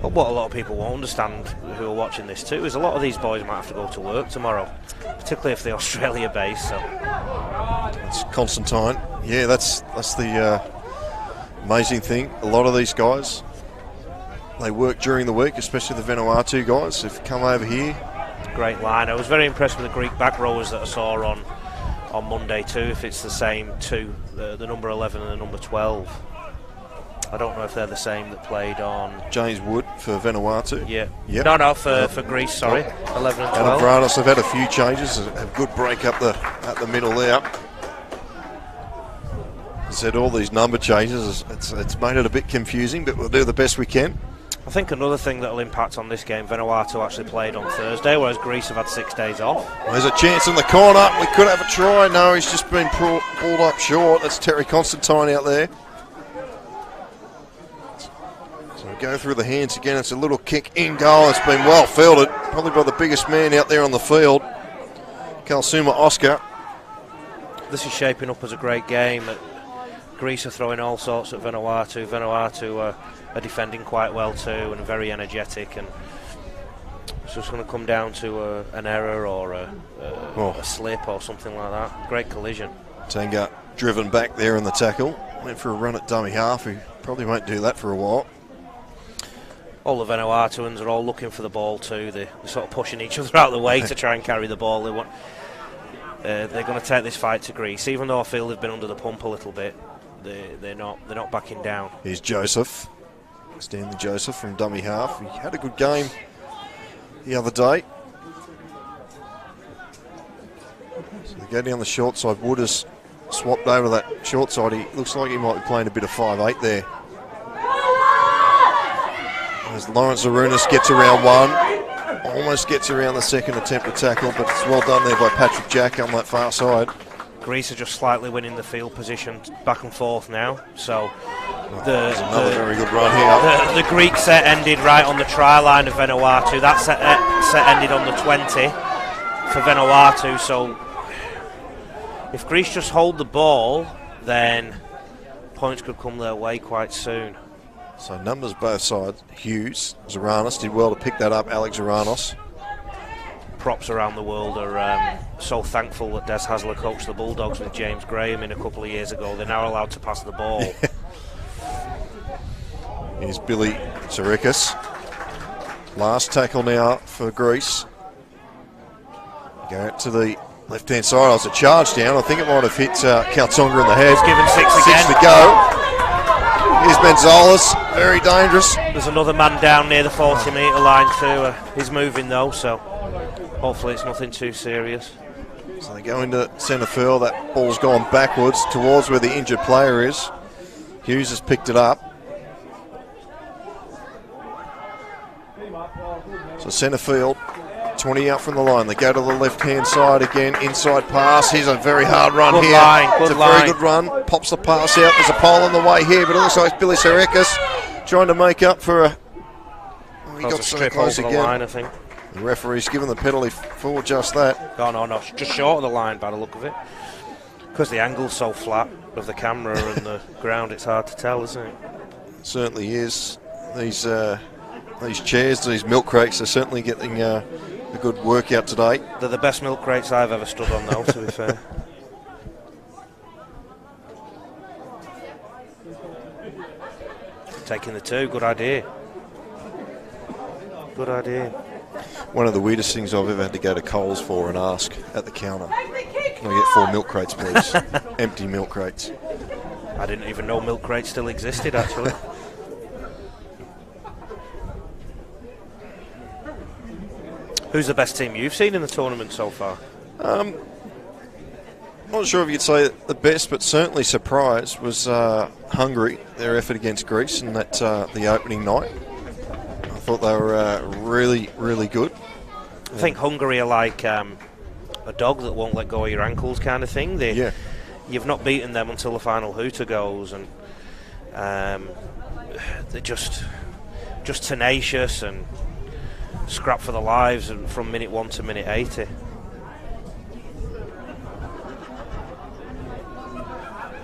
But what a lot of people won't understand who are watching this too is a lot of these boys might have to go to work tomorrow, particularly if they're Australia based. So it's Constantine. Yeah, that's the amazing thing. A lot of these guys, they work during the week, especially the Vanuatu guys. They've come over here. Great line. I was very impressed with the Greek back rowers that I saw on Monday too. If it's the same two, the number 11 and the number 12. I don't know if they're the same that played on... James Wood for Vanuatu. Yeah. Yep. No, for Greece, sorry. 11 and 12. Adam Vranos have had a few changes. A good break up the middle there. I said all these number changes, it's made it a bit confusing, but we'll do the best we can. I think another thing that will impact on this game, Vanuatu actually played on Thursday, whereas Greece have had 6 days off. There's a chance in the corner. We could have a try. No, he's just been pulled up short. That's Terry Constantine out there. So we go through the hands again. It's a little kick in goal. It's been well fielded, probably by the biggest man out there on the field, Kalsuma Oscar. this is shaping up as a great game. Greece are throwing all sorts at Vanuatu. Vanuatu are defending quite well too and very energetic, and it's just going to come down to an error or a slip or something like that. Great collision. Tenga driven back there in the tackle. Went for a run at dummy half. He probably won't do that for a while. All the Vanuatuans are all looking for the ball too. They're sort of pushing each other out of the way to try and carry the ball. They're going to take this fight to Greece, even though I feel they've been under the pump a little bit. They're not backing down. Here's Joseph, Stanley Joseph from dummy half. He had a good game the other day. So they go down the short side. Wood has swapped over to that short side. He looks like he might be playing a bit of 5'8" there. As Lawrence Arunas gets around one, almost gets around the second attempt to tackle, but it's well done there by Patrick Jack on that far side. Greece are just slightly winning the field position back and forth now. So another very good run here. The Greek set ended right on the try line of Vanuatu. That set ended on the 20 for Vanuatu. So if Greece just hold the ball, then points could come their way quite soon. So numbers both sides. Hughes, Zaranos did well to pick that up. Alex Zaranos. Props around the world are so thankful that Des Hasler coached the Bulldogs with James Graham in a couple of years ago. They're now allowed to pass the ball. Here's Billy Tsarikis. Last tackle now for Greece. Go out to the left-hand side. I was a charge down. I think it might have hit Kaltonga in the head. He's given 6 again. 6 to go. Here's Benzalis, very dangerous. There's another man down near the 40-metre line too. He's moving though, so hopefully it's nothing too serious. So they go into centre field. That ball's gone backwards towards where the injured player is. Hughes has picked it up. So centre field, 20 out from the line. They go to the left-hand side again, inside pass. Here's a very hard run good here. Line, it's a very good run. Pops the pass out. There's a pole on the way here, but it looks like it's Billy Tsarikis trying to make up for a... Oh, he got so close again. The line, I think. The referee's given the penalty for just that. Oh, no, just short of the line by the look of it. Because the angle's so flat of the camera and the ground, it's hard to tell, isn't it? It certainly is. These chairs, these milk crates are certainly getting a good workout today. They're the best milk crates I've ever stood on though, to be fair. Taking the 2, good idea. Good idea. One of the weirdest things I've ever had to go to Coles for and ask at the counter, can I get 4 milk crates please? Empty milk crates. I didn't even know milk crates still existed actually. Who's the best team you've seen in the tournament so far? Not sure if you'd say the best, but certainly surprised was Hungary, their effort against Greece and that the opening night. I thought they were really, really good. I think Hungary are like a dog that won't let go of your ankles kind of thing. You've not beaten them until the final hooter goes, and they're just tenacious and scrap for their lives from minute 1 to minute 80.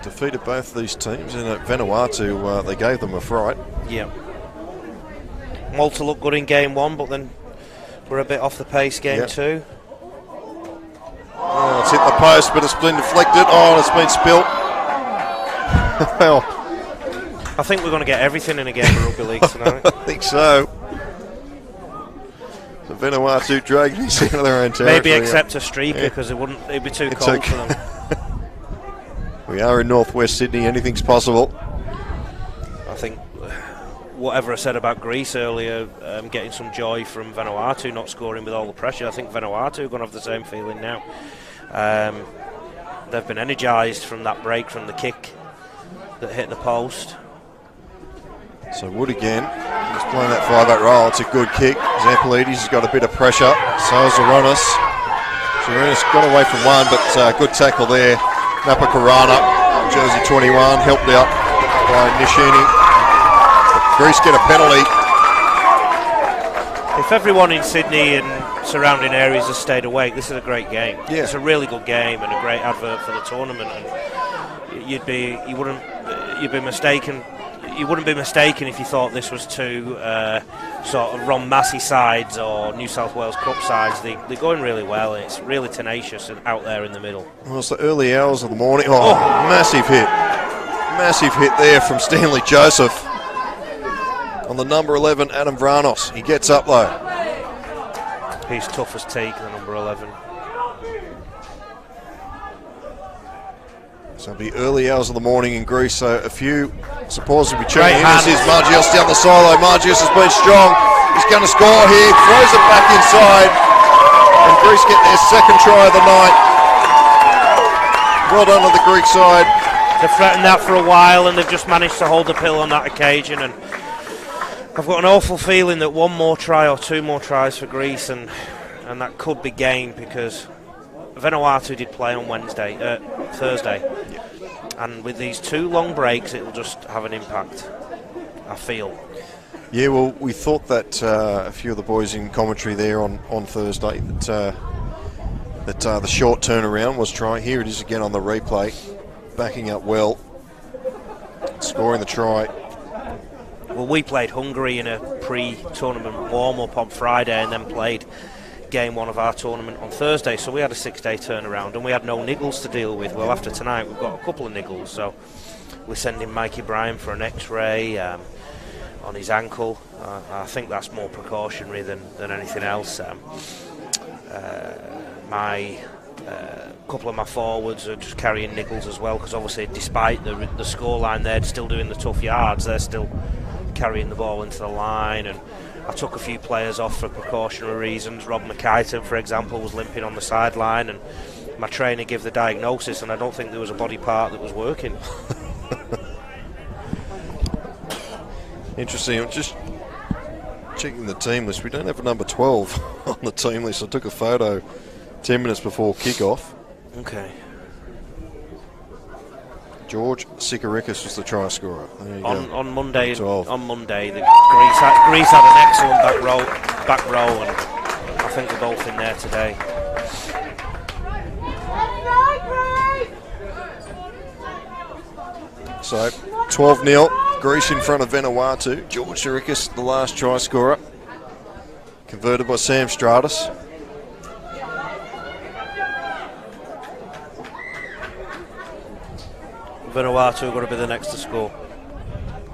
Defeated both these teams, and at Vanuatu they gave them a fright. Yeah. Malta looked good in game 1, but then we're a bit off the pace game 2. Oh, it's hit the post, but it's been deflected. Oh, and it's been spilt. Well, I think we're going to get everything in a game of rugby league tonight. I think so. So Vanuatu dragging us out of their own territory. Maybe except a streaker, because it'd be too cold for them. We are in northwest Sydney, anything's possible. I think whatever I said about Greece earlier, getting some joy from Vanuatu not scoring with all the pressure, I think Vanuatu are going to have the same feeling now. They've been energised from that break from the kick that hit the post. So Wood again, he's playing that 5-8 roll. It's a good kick. Zampelides has got a bit of pressure. So is Zaranos. Zaranos got away from one, but good tackle there. Napa Karana, jersey 21, helped out by Nishini. Greece get a penalty. If everyone in Sydney and surrounding areas have stayed awake. This is a great game. Yeah. It's a really good game and a great advert for the tournament. And you'd be mistaken. You wouldn't be mistaken if you thought this was two sort of Ron Massey sides or New South Wales Cup sides. They're going really well, and it's really tenacious and out there in the middle. Well, it's the early hours of the morning. Oh, massive hit. Massive hit there from Stanley Joseph on the number 11, Adam Vranos. He gets up though. He's tough as teak, the number 11. So it'll be early hours of the morning in Greece, so a few supporters will be tuning in. This is Margios down the silo. Margios has been strong. He's going to score here. Throws it back inside. And Greece get their second try of the night. Well done to the Greek side. They've threatened that for a while, and they've just managed to hold the pill on that occasion. And I've got an awful feeling that one more try or two more tries for Greece, and that could be gained, because Vanuatu did play on Thursday, and with these two long breaks, it will just have an impact, I feel. Yeah, well, we thought that a few of the boys in commentary there on Thursday that the short turnaround was trying. Here it is again on the replay, backing up well, scoring the try. Well, we played Hungary in a pre-tournament warm-up on Friday, and then played game one of our tournament on Thursday, so we had a 6-day turnaround, and we had no niggles to deal with. Well, after tonight we've got a couple of niggles, so we're sending Mikey Bryan for an x-ray on his ankle. I think that's more precautionary than anything else. Couple of my forwards are just carrying niggles as well, because obviously despite the scoreline, they're still doing the tough yards, they're still carrying the ball into the line. And I took a few players off for precautionary reasons. Rob McKighton, for example, was limping on the sideline, and my trainer gave the diagnosis, and I don't think there was a body part that was working. Interesting. I'm just checking the team list. We don't have a number 12 on the team list. I took a photo 10 minutes before kickoff. Okay. George Sikarikis was the try scorer. On Monday, the Greece had an excellent back row, and I think they're both in there today. So 12-0, Greece in front of Vanuatu. George Sikarikis, the last try scorer, converted by Sam Stratus. Vanuatu got to be the next to score.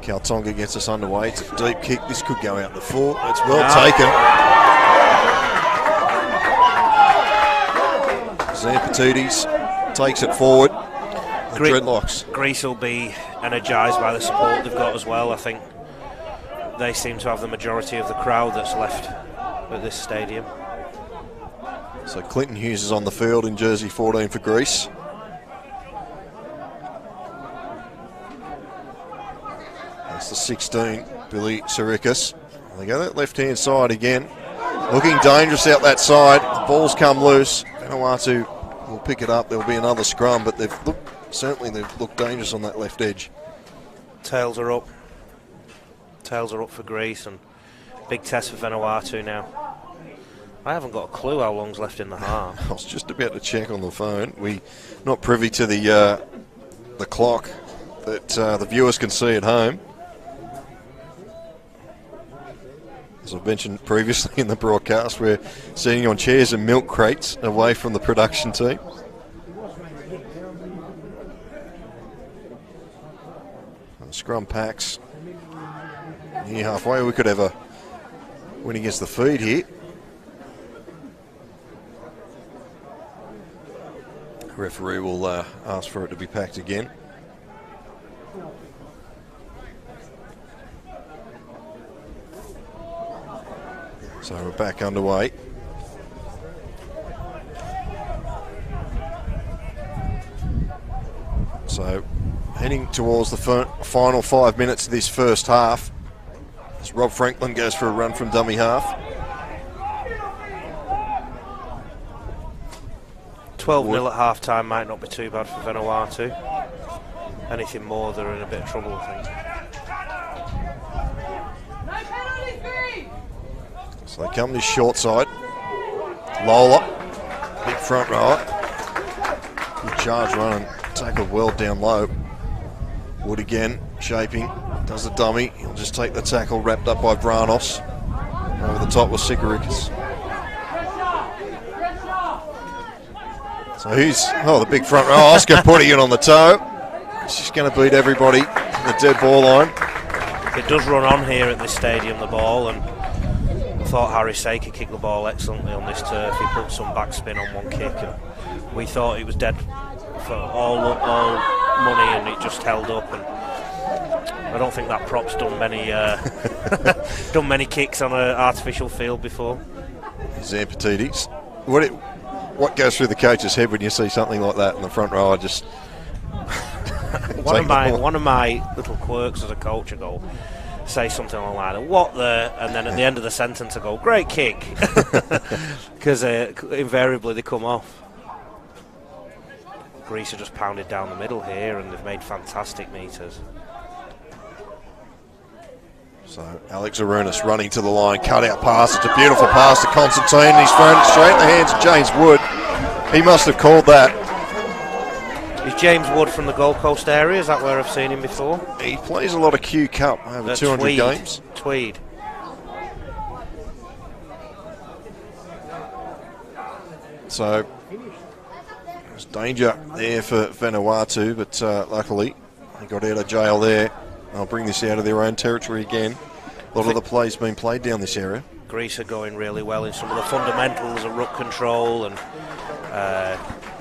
Kaltonga gets us underway. It's a deep kick. This could go out the full. It's well taken. Zampatidis takes it forward. The dreadlocks. Greece will be energised by the support they've got as well. I think they seem to have the majority of the crowd that's left at this stadium. So Clinton Hughes is on the field in jersey 14 for Greece. That's the 16, Billy Sarikis. They go that left-hand side again. Looking dangerous out that side. The ball's come loose. Vanuatu will pick it up. There'll be another scrum, but they've looked dangerous on that left edge. Tails are up. Tails are up for Greece, and big test for Vanuatu now. I haven't got a clue how long's left in the half. I was just about to check on the phone. We're not privy to the clock that the viewers can see at home. As I've mentioned previously in the broadcast, we're sitting on chairs and milk crates away from the production team. And scrum packs near halfway. We could have a win against the feed here. Referee will ask for it to be packed again. So we're back underway. So heading towards the final 5 minutes of this first half, as Rob Franklin goes for a run from dummy half. 12-0 at half-time might not be too bad for Vanuatu. Anything more, they're in a bit of trouble, I think. So they come this short side. Lola, big front rower. Good charge run and tackled well down low. Wood again, shaping, does the dummy. He'll just take the tackle, wrapped up by Vranos. Over the top was Sikorikas. So he's, the big front row, Oscar putting it on the toe. He's just going to beat everybody to the dead ball line. It does run on here at this stadium, the ball, and I thought Harry Saker kicked the ball excellently on this turf. He put some backspin on one kick, and we thought it was dead for all money, and it just held up. And I don't think that prop's done many done many kicks on an artificial field before. Zampatidis. What goes through the coach's head when you see something like that in the front row? One of my little quirks as a coach, I go say something like that, what the, and then at the end of the sentence I go, great kick, because invariably they come off. Greece are just pounded down the middle here, and they've made fantastic meters. So Alex Arunas running to the line, cut out pass. It's a beautiful pass to Constantine. He's thrown it straight in the hands of James Wood. He must have called that. Is James Wood from the Gold Coast area? Is that where I've seen him before? He plays a lot of Q Cup, over 200 games. Tweed. So there's danger there for Vanuatu, but luckily he got out of jail there. They'll bring this out of their own territory again. A lot of the plays being played down this area. Greece are going really well in some of the fundamentals of ruck control and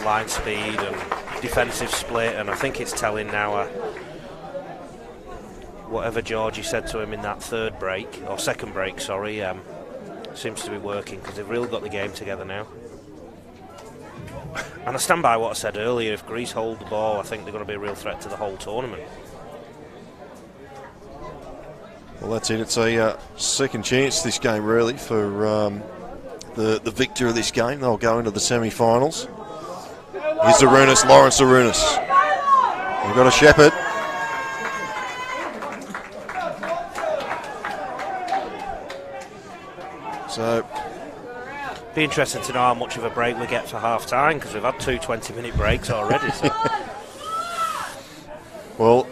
line speed and defensive split, and I think it's telling now whatever Georgie said to him in that second break, seems to be working, because they've really got the game together now. And I stand by what I said earlier, if Greece hold the ball, I think they're going to be a real threat to the whole tournament. Well, that's it. It's a second chance this game, really, for the victor of this game. They'll go into the semi-finals. Here's Arunas, Lawrence Arunas. We've got a Shepherd. So, be interesting to know how much of a break we get for half-time, because we've had 2 20-minute breaks already. So. Well,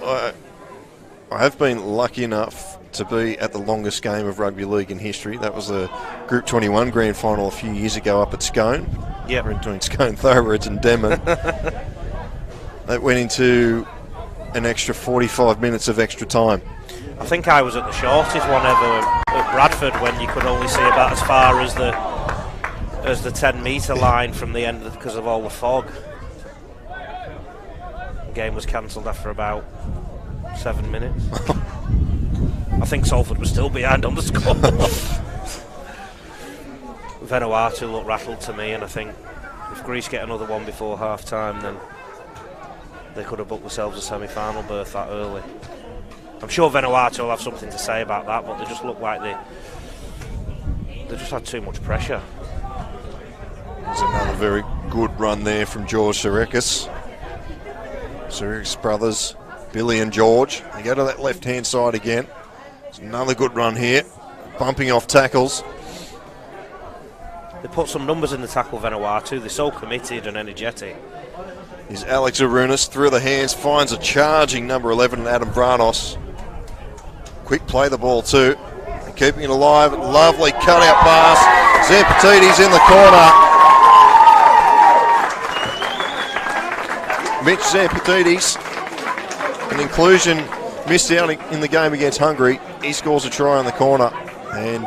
I have been lucky enough to be at the longest game of rugby league in history. That was the Group 21 grand final a few years ago up at Scone. Yep. We're doing Scone Thoroughbreds and Denman. That went into an extra 45 minutes of extra time. I think I was at the shortest one ever at Bradford, when you could only see about as far as the 10-metre line from the end because of all the fog. The game was cancelled after about 7 minutes. I think Salford was still behind on the score. Vanuatu looked rattled to me, and I think if Greece get another one before half-time, then they could have booked themselves a semi-final berth that early. I'm sure Vanuatu will have something to say about that, but they just look like they just had too much pressure. There's another very good run there from George Sarekis. Sarekis brothers, Billy and George. They go to that left-hand side again. There's another good run here, bumping off tackles. They put some numbers in the tackle, Vanuatu. They're so committed and energetic. Is Alex Arunas through the hands, finds a charging number 11, Adam Vranos. Quick play the ball too, and keeping it alive. Lovely cut-out pass. Zampatidis in the corner. Mitch Zampatidis, an inclusion, missed out in the game against Hungary. He scores a try on the corner, and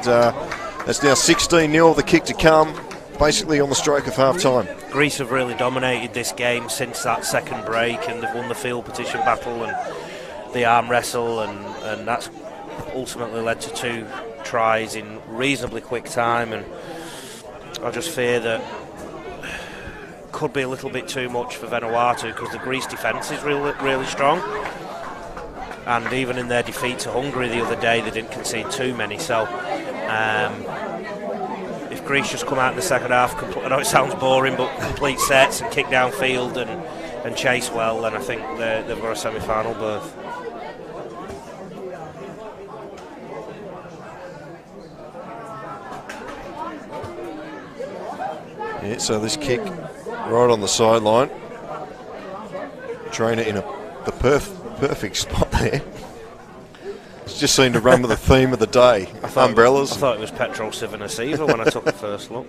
that's now 16-0, the kick to come, basically on the stroke of half-time. Greece have really dominated this game since that second break, and they've won the field petition battle and the arm wrestle, and that's ultimately led to 2 tries in reasonably quick time, and I just fear that could be a little bit too much for Vanuatu, because the Greece defence is really, really strong, and even in their defeat to Hungary the other day they didn't concede too many, so if Greece just come out in the second half, I know it sounds boring, but complete sets and kick downfield and chase well, then I think they've got a semi-final berth. Yeah, so this kick right on the sideline. Trainer in the perfect spot there. It's just seemed to run with the theme of the day. Umbrellas. I thought it was Petro Civoniceva when I took the first look.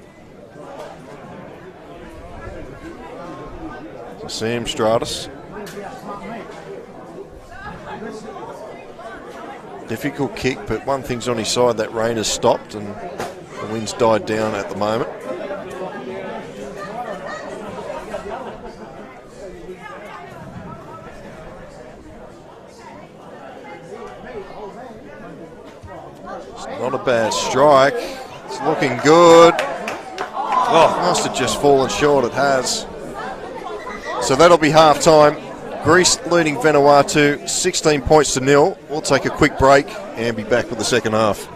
So Sam Stratus. Difficult kick, but one thing's on his side, that rain has stopped and the wind's died down at the moment. It's not a bad strike. It's looking good. Oh, must have just fallen short. It has. So that'll be half time. Greece leading Vanuatu 16 points to 0. We'll take a quick break and be back with the second half.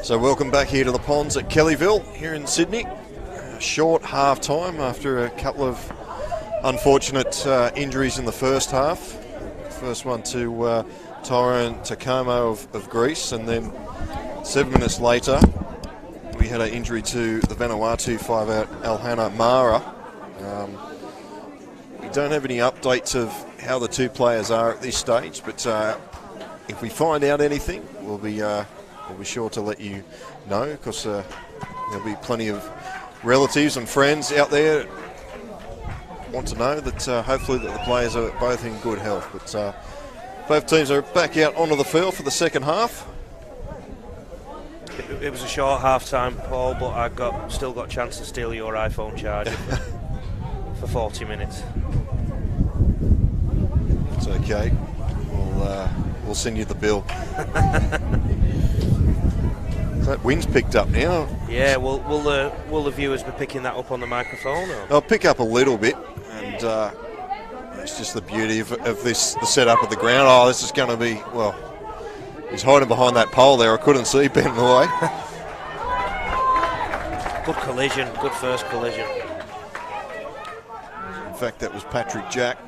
So welcome back here to the Ponds at Kellyville here in Sydney. Short half time after a couple of unfortunate injuries in the first half. First one to Tyrone Takomo of Greece, and then 7 minutes later we had an injury to the Vanuatu 5-out Alhana Mara. We don't have any updates of how the two players are at this stage, but if we find out anything, we'll be sure to let you know, because there'll be plenty of relatives and friends out there want to know that hopefully that the players are both in good health. But both teams are back out onto the field for the second half. It was a short half-time, Paul, but I still got a chance to steal your iPhone charger for 40 minutes. It's okay. We'll send you the bill. That wind's picked up now. Yeah, will the viewers be picking that up on the microphone? Or? They'll pick up a little bit, and it's just the beauty of the setup of the ground. Oh, this is going to be, well, he's hiding behind that pole there. I couldn't see Ben away. Good collision, good first collision. In fact, that was Patrick Jack.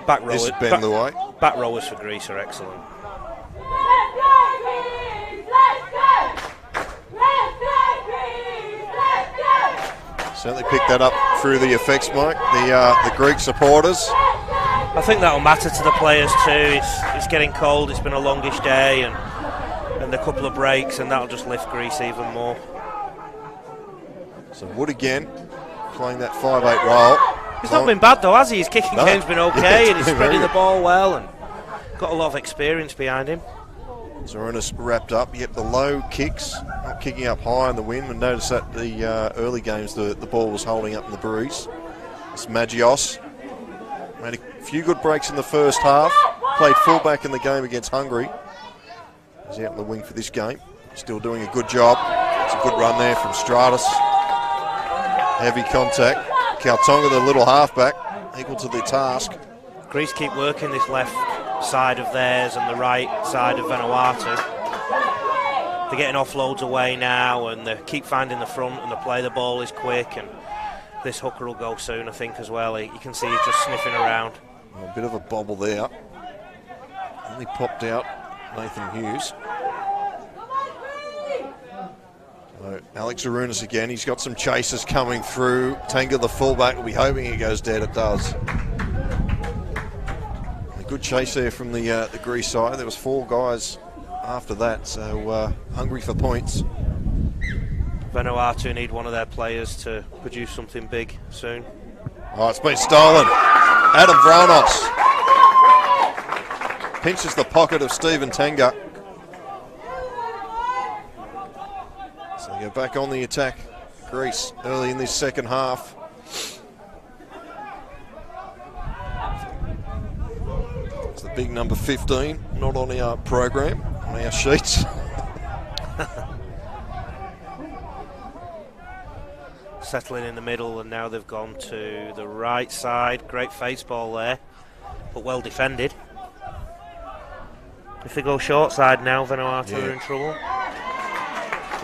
Back rowers, this is Ben Luai. Back rowers for Greece are excellent. Certainly picked that up through the effects mic, the Greek supporters. I think that'll matter to the players too. It's getting cold, it's been a longish day, and a couple of breaks, and that'll just lift Greece even more. So Wood again, playing that 5-8 role. He's not been bad though, has he? His kicking game's been okay, yeah, and he's spreading the ball well, and got a lot of experience behind him. Zorunas wrapped up, yet the low kicks, not kicking up high in the wind, and notice that the early games the ball was holding up in the breeze. It's Magios. Made a few good breaks in the first half, played fullback in the game against Hungary. He's out in the wing for this game, still doing a good job. It's a good run there from Stratus. Heavy contact. Kautonga, the little halfback, equal to the task. Greece keep working this left side of theirs and the right side of Vanuatu. They're getting offloads away now, and they keep finding the front, and the ball is quick, and this hooker will go soon, I think, as well. You can see he's just sniffing around. A bit of a bobble there. Only popped out Nathan Hughes. So Alex Zorunas again, he's got some chasers coming through. Tenga, the fullback, will be hoping it goes dead. It does. A good chase there from the Greece side. There was 4 guys after that, so hungry for points. Vanuatu need one of their players to produce something big soon. Oh, it's been stolen. Adam Vranos pinches the pocket of Stephen Tenga. So they go back on the attack, Greece, early in this second half. It's the big number 15, not on our program, on our sheets. Settling in the middle, and now they've gone to the right side. Great face ball there, but well defended. If they go short side now, Vanuatu are in trouble.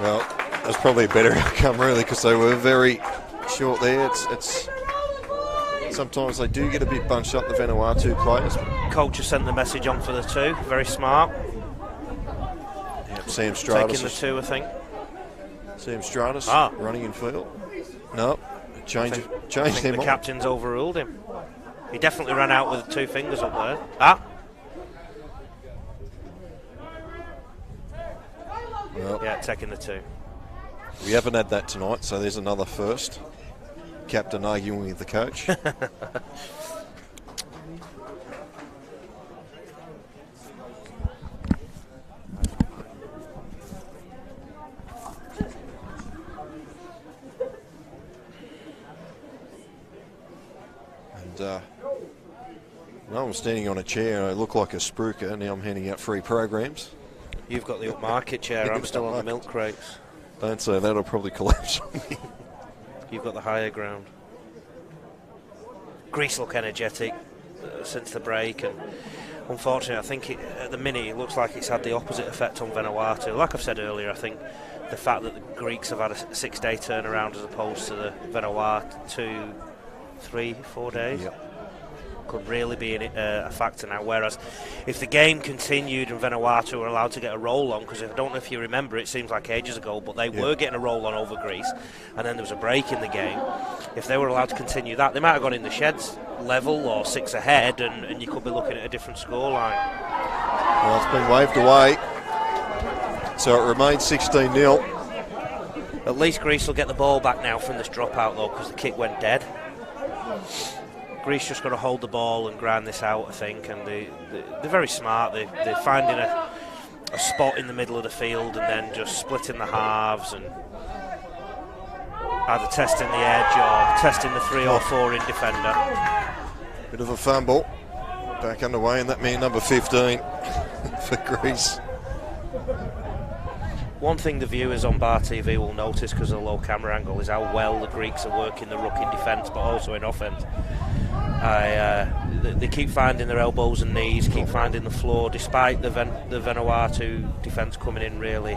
Well, that's probably a better outcome, really, because they were very short there. It's sometimes they do get a bit bunched up, the Vanuatu players. Coach has sent the message on for the 2. Very smart. Yep, Sam Stratus. Taking the 2, I think. Sam Stratus running in field. No, change him The captain's overruled him. He definitely ran out with 2 fingers up there. Well, yeah, taking the 2. We haven't had that tonight, so there's another first. Captain arguing with the coach. No, I'm standing on a chair. I look like a spruiker. Now I'm handing out free programs. You've got the upmarket chair. I'm still on the milk crates. Don't say that. I'll probably collapse on me. You've got the higher ground. Greece look energetic since the break, and unfortunately, I think at the minute it looks like it's had the opposite effect on Vanuatu. Like I've said earlier, I think the fact that the Greeks have had a 6-day turnaround as opposed to the Vanuatu 3-4 days. Yep. Could really be a factor now. Whereas if the game continued and Vanuatu were allowed to get a roll on, because I don't know if you remember, it seems like ages ago, but they were getting a roll on over Greece, and then there was a break in the game. If they were allowed to continue that, they might have gone in the sheds level or 6 ahead, and you could be looking at a different scoreline. Well, it's been waved away, so it remains 16-0. At least Greece will get the ball back now from this dropout, though, because the kick went dead. Greece just got to hold the ball and grind this out, I think, and they're very smart. They're finding a spot in the middle of the field and then just splitting the halves and either testing the edge or testing the 3 or 4 in defender. Bit of a fumble. Back underway, and that means number 15 for Greece. One thing the viewers on Bar TV will notice because of the low camera angle is how well the Greeks are working the ruck in defence but also in offence. They keep finding their elbows and knees, keep finding the floor, despite the Vanuatu defence coming in really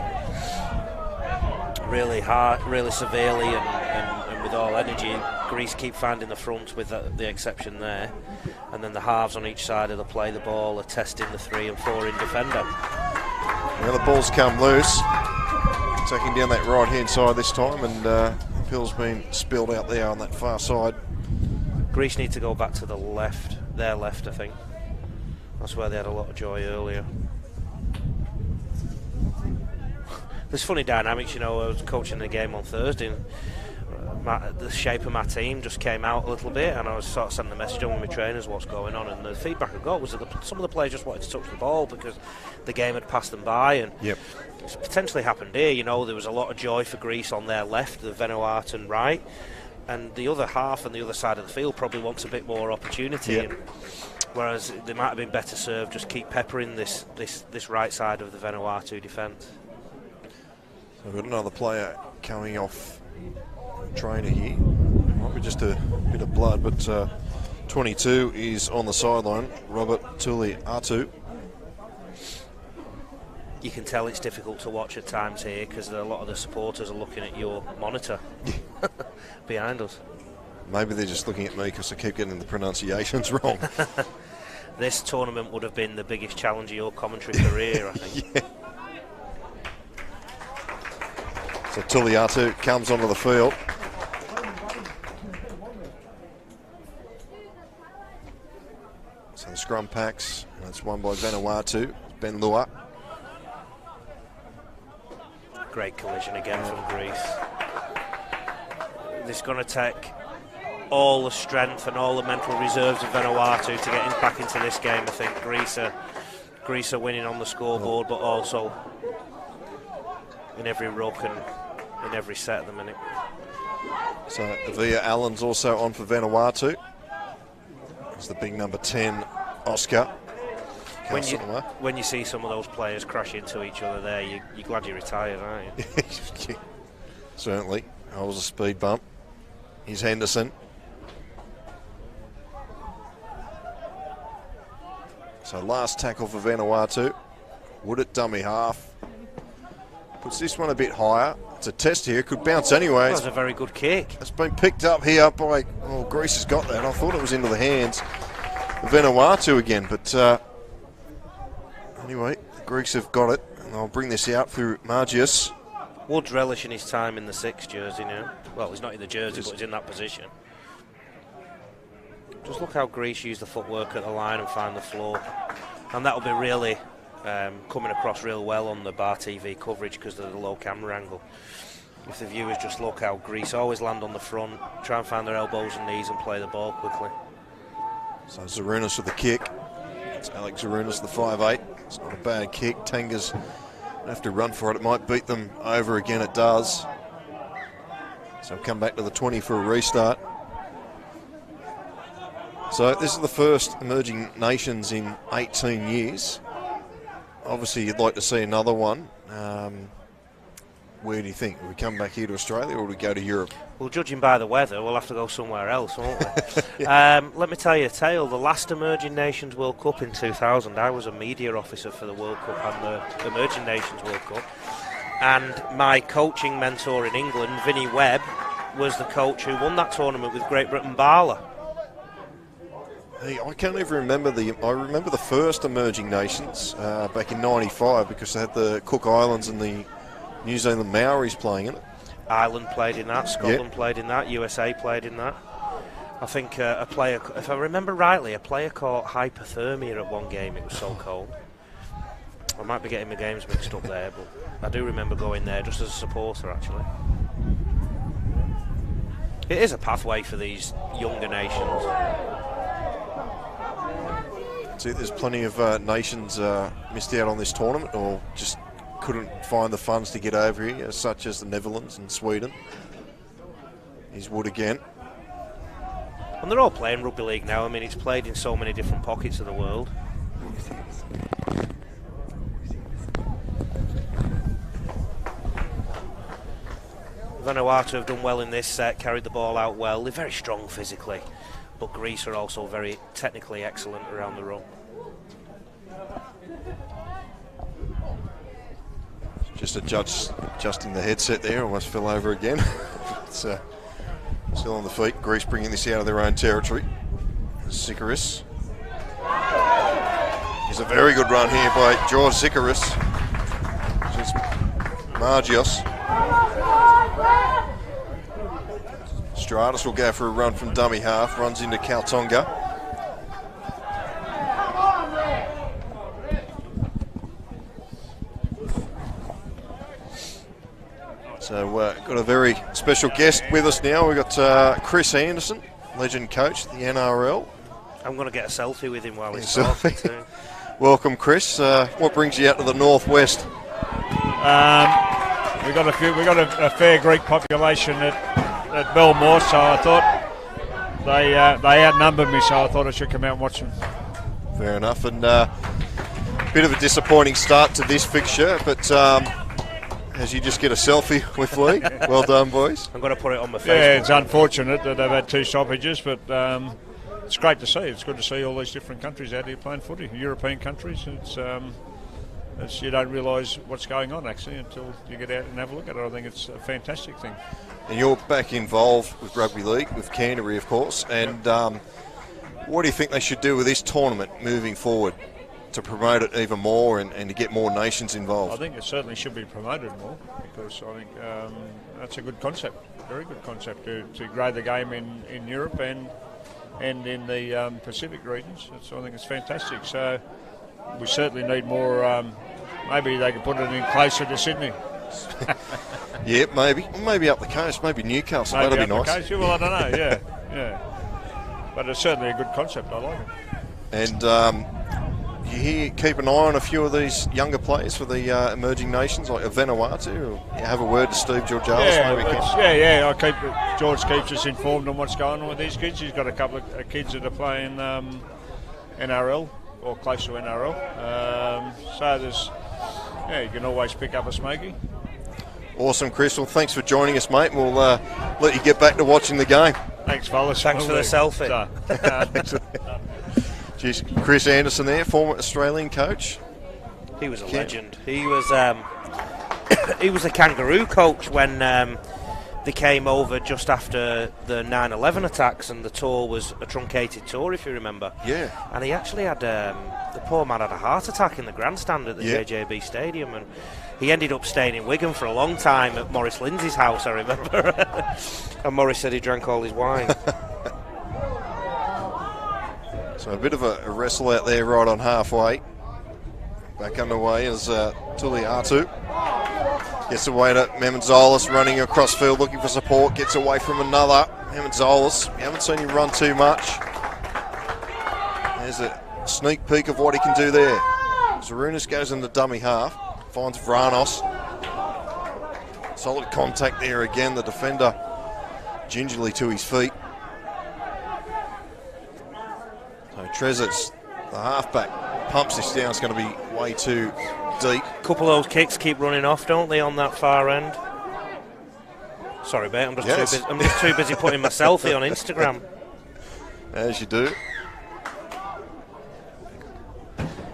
hard, really severely and with all energy. Greece keep finding the front with the exception there, and then the halves on each side of the play the ball are testing the 3 and 4 in defender. Now the ball's come loose, taking down that right hand side this time, and the pill's been spilled out there on that far side. Greece need to go back to the left, their left, I think. That's where they had a lot of joy earlier. There's funny dynamics, you know. I was coaching the game on Thursday, and the shape of my team just came out a little bit, and I was sort of sending a message on with my trainers what's going on, and the feedback I got was that some of the players just wanted to touch the ball because the game had passed them by, and it's potentially happened here. You know, there was a lot of joy for Greece on their left, the Vanuatu right, and the other half and the other side of the field probably wants a bit more opportunity. And whereas they might have been better served just keep peppering this right side of the Vanuatu defence. So we've got another player coming off trainer here. Might be just a bit of blood, but 22 is on the sideline, Robert Tuliatu. You can tell it's difficult to watch at times here because a lot of the supporters are looking at your monitor behind us. Maybe they're just looking at me because I keep getting the pronunciations wrong. This tournament would have been the biggest challenge of your commentary career, I think. So Tuliatu comes onto the field. So the scrum packs, and it's won by Vanuatu, Ben Lua. Great collision again from Greece. This is going to take all the strength and all the mental reserves of Vanuatu to get back into this game. I think Greece are winning on the scoreboard, but also in every ruck and in every set at the minute. So Avia Allen's also on for Vanuatu. There's the big number 10, Oscar. When you see some of those players crash into each other there, you're glad you're retired, aren't you? Certainly. That was a speed bump. Here's Henderson. So last tackle for Vanuatu. Wood at dummy half. Puts this one a bit higher. It's a test here. Could bounce anyway. That was a very good kick. It's been picked up here by... Well, Greece has got that. I thought it was into the hands of Vanuatu again, but... Anyway, the Greeks have got it, and I'll bring this out for Margius. Wood's relishing his time in the 6 jersey now. Well, he's not in the jersey, but he's in that position. Just look how Greece use the footwork at the line and find the floor. And that'll be really coming across real well on the Bar TV coverage because of the low camera angle. If the viewers just look how Greece always land on the front, try and find their elbows and knees and play the ball quickly. So Zarunas with the kick. It's Alex Zarunas, the 5'8". It's not a bad kick. Tangas have to run for it. It might beat them over again. It does. So come back to the 20 for a restart. So this is the first emerging nations in 18 years. Obviously, you'd like to see another one. where do you think? Will we come back here to Australia or will we go to Europe? Well, judging by the weather, we'll have to go somewhere else, won't we? Let me tell you a tale. The last Emerging Nations World Cup in 2000, I was a media officer for the World Cup and the Emerging Nations World Cup. And my coaching mentor in England, Vinnie Webb, was the coach who won that tournament with Great Britain Barla. Hey, I can't even remember I remember the first Emerging Nations back in '95 because they had the Cook Islands and the New Zealand Maoris playing in it. Ireland played in that, Scotland played in that, USA played in that. I think a player, if I remember rightly, a player caught hypothermia at one game. It was so cold. I might be getting my games mixed up there, but I do remember going there just as a supporter, actually. It is a pathway for these younger nations. See, there's plenty of nations missed out on this tournament or just couldn't find the funds to get over here, such as the Netherlands and Sweden. Here's Wood again. And they're all playing rugby league now. I mean, it's played in so many different pockets of the world. Vanuatu have done well in this set, carried the ball out well. They're very strong physically, but Greece are also very technically excellent around the run. Just adjusting the headset there, almost fell over again. It's still on the feet. Greece bringing this out of their own territory. Zikaris. Here's a very good run here by George Zikaris. Just Margios. Stratus will go for a run from dummy half, runs into Kaltonga. So got a very special guest with us now. We've got Chris Anderson, legend coach of the NRL. I'm going to get a selfie with him while he's talking too. Welcome, Chris. What brings you out to the northwest? We got a fair Greek population at Belmore, so I thought they outnumbered me, so I thought I should come out and watch them. Fair enough, and bit of a disappointing start to this fixture, but as you just get a selfie with Lee. Well done, boys. I'm going to put it on my Facebook. Yeah, it's unfortunate that they've had 2 stoppages, but it's great to see. It's good to see all these different countries out here playing footy, European countries. It's you don't realise what's going on actually until you get out and have a look at it. I think it's a fantastic thing. And you're back involved with Rugby League, with Canterbury, of course. And what do you think they should do with this tournament moving forward to promote it even more and to get more nations involved? I think it certainly should be promoted more because I think that's a good concept, very good concept to grow the game in Europe and in the Pacific regions. So I think it's fantastic. So we certainly need more. Maybe they could put it in closer to Sydney. Yeah, maybe up the coast, maybe Newcastle. Maybe that'd be nice. Coast. Well, I don't know. Yeah. But it's certainly a good concept. I like it. And keep an eye on a few of these younger players for the emerging nations, like Vanuatu. Have a word to Steve Georgialis. George keeps us informed on what's going on with these kids. He's got a couple of kids that are playing NRL or close to NRL. So there's, you can always pick up a smoky. Awesome, Chris. Well, thanks for joining us, mate. We'll let you get back to watching the game. Thanks, fellas. Thanks for the selfie. Jeez, Chris Anderson there, former Australian coach. He was a legend. He was he was a Kangaroo coach when they came over just after the 9/11 attacks, and the tour was a truncated tour, if you remember. Yeah. And he actually had the poor man had a heart attack in the grandstand at the JJB Stadium, and he ended up staying in Wigan for a long time at Maurice Lindsay's house, I remember. And Maurice said he drank all his wine. So a bit of a wrestle out there right on halfway. Back underway as Tuliatu gets away to Memenzolis, running across field looking for support, gets away from another. Memenzolis, you haven't seen him run too much. There's a sneak peek of what he can do there. Zarunas goes in the dummy half, finds Vranos. Solid contact there again, the defender gingerly to his feet. So Trezors, the halfback, pumps this down. It's going to be way too deep. A couple of those kicks keep running off, don't they, on that far end? Sorry, mate. I'm just too busy putting my selfie on Instagram. As you do.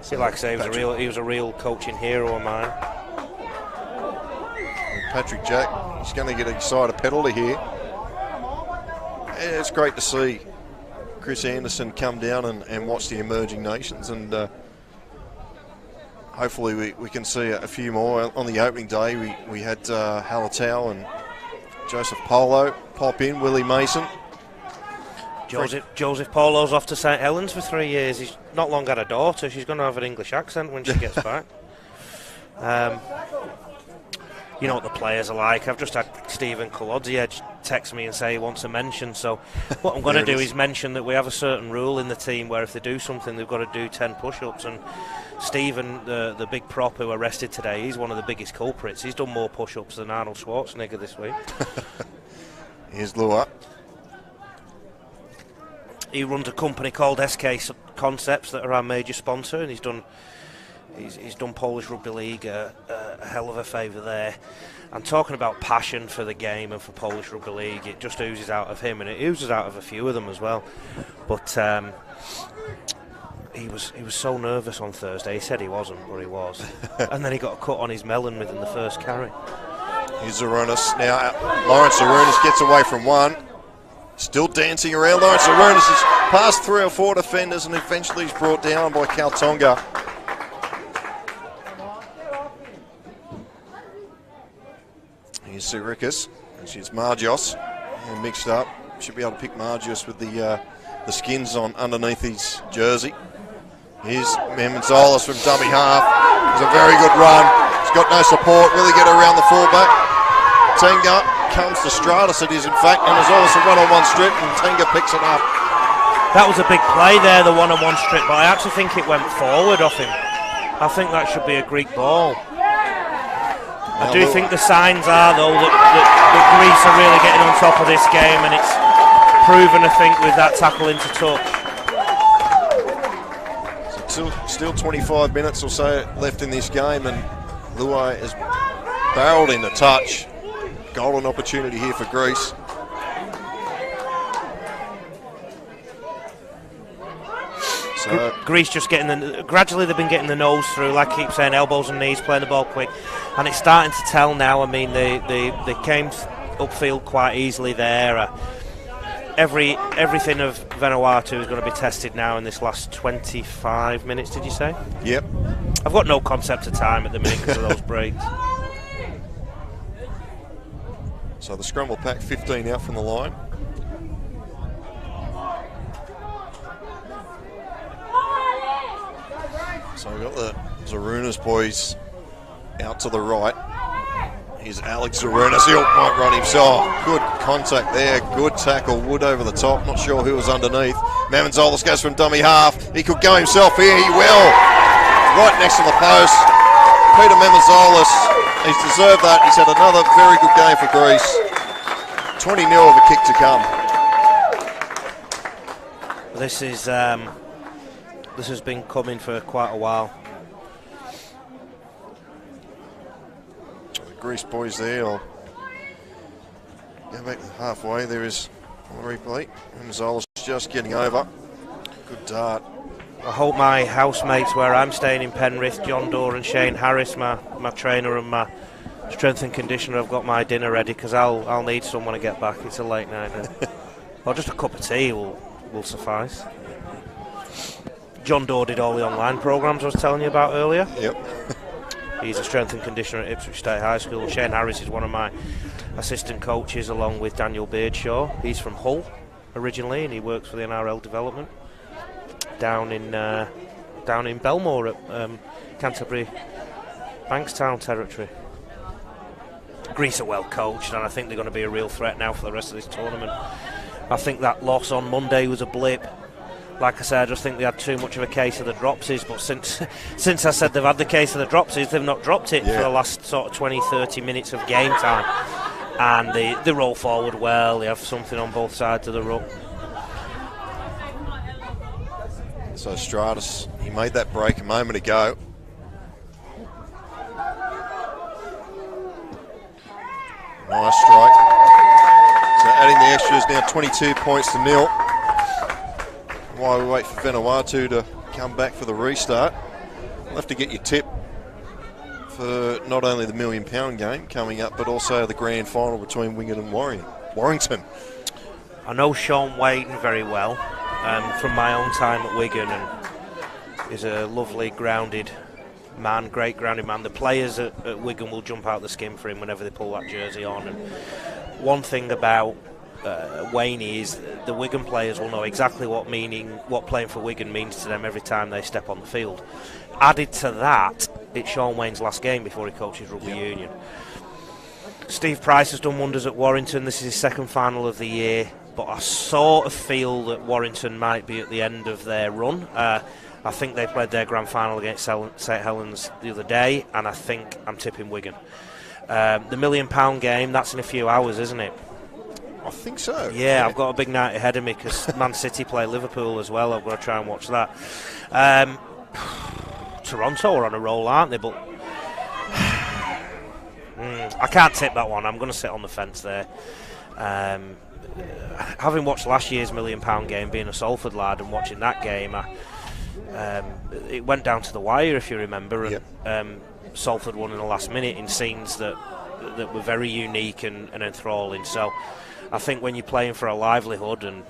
See, like I say, he was a real coaching hero of mine. And Patrick Jack, he's going to get excited penalty here. Yeah, it's great to see Chris Anderson come down and watch the emerging nations, and hopefully we can see a few more. On the opening day, we had Halatau and Joseph Polo pop in, Willie Mason. Joseph Polo's off to St Helens for 3 years. He's not long had a daughter. She's going to have an English accent when she gets back. You know what the players are like. I've just had Stephen Kolodziej text me and say he wants a mention. So what I'm going to do is mention that we have a certain rule in the team where if they do something, they've got to do 10 push-ups. And Stephen, the big prop who arrested today, he's one of the biggest culprits. He's done more push-ups than Arnold Schwarzenegger this week. Here's Lua. He runs a company called SK Concepts that are our major sponsor, and he's done Polish Rugby League a hell of a favour there. And talking about passion for the game and for Polish Rugby League, it just oozes out of him, and it oozes out of a few of them as well. But he was so nervous on Thursday. He said he wasn't, but he was. And then he got a cut on his melon within the first carry. Here's Zarunas. Now Lawrence Zarunas gets away from one. Still dancing around. Lawrence Zarunas has passed 3 or 4 defenders and eventually he's brought down by Kaltonga. Here's Sirikas, and she's Margios, mixed up. Should be able to pick Margios with the skins on underneath his jersey. Here's Memenzolis from dummy half. It's a very good run. He's got no support. Will he get around the fullback? Tenga comes to Stratus, it is in fact, and there's always a one-on-one strip, and Tenga picks it up. That was a big play there, the one-on-one strip, but I actually think it went forward off him. I think that should be a Greek ball. I do think the signs are, though, that Greece are really getting on top of this game, and it's proven, I think, with that tackle into touch. So still 25 minutes or so left in this game, and Luai is barreled into touch. Golden opportunity here for Greece. So Greece just gradually they've been getting the nose through, like I keep saying, elbows and knees, playing the ball quick, and it's starting to tell now. I mean, they came upfield quite easily there. Everything of Vanuatu is going to be tested now in this last 25 minutes, did you say? Yep. I've got no concept of time at the minute because of those breaks. So the scrum will pack 15 out from the line. So we've got the Zarunas boys out to the right. Here's Alex Zarunas. He might run himself. Good contact there. Good tackle. Wood over the top. Not sure who was underneath. Memenzolis goes from dummy half. He could go himself here. He will. Right next to the post. Peter Memenzolis. He's deserved that. He's had another very good game for Greece. 20-0 of a kick to come. This has been coming for quite a while. The Greece boys there. I'll go back to halfway. There is a replay. Memenzolis just getting over. Good dart. I hope my housemates where I'm staying in Penrith, John Dorr and Shane Harris, my trainer and my strength and conditioner, have got my dinner ready because I'll need someone to get back. It's a late night now. Well, just a cup of tea will suffice. John Dorr did all the online programs I was telling you about earlier. Yep. He's a strength and conditioner at Ipswich State High School. Shane Harris is one of my assistant coaches along with Daniel Beardshaw. He's from Hull originally and he works for the NRL development down in Belmore at Canterbury Bankstown territory. Greece are well coached and I think they're going to be a real threat now for the rest of this tournament. I think that loss on Monday was a blip. Like I said, I just think they had too much of a case of the dropsies, but since I said they've had the case of the dropsies, they've not dropped it for the last sort of 20-30 minutes of game time. And they roll forward well, they have something on both sides of the ruck. So Stratus, he made that break a moment ago. Nice strike. So adding the extras, now 22 points to 0. While we wait for Vanuatu to come back for the restart, we'll have to get your tip for not only the £1 million game coming up, but also the grand final between Wigan and Warrington. I know Sean Wayne very well from my own time at Wigan, and he's a lovely, grounded man, great grounded man. The players at Wigan will jump out the skin for him whenever they pull that jersey on. And one thing about Wayne is the Wigan players will know exactly what playing for Wigan means to them every time they step on the field. Added to that, it's Sean Wayne's last game before he coaches Rugby Union. Steve Price has done wonders at Warrington. This is his second final of the year, but I sort of feel that Warrington might be at the end of their run. I think they played their grand final against St Helens the other day, and I think I'm tipping Wigan. The £1 million game, that's in a few hours, isn't it? I think so. Yeah, I've got a big night ahead of me because Man City play Liverpool as well. I've got to try and watch that. Toronto are on a roll, aren't they? But I can't tip that one. I'm going to sit on the fence there. Having watched last year's £1 million game, being a Salford lad, and watching that game, it went down to the wire, if you remember. Yep. And Salford won in the last minute in scenes that were very unique and enthralling. So I think when you're playing for a livelihood and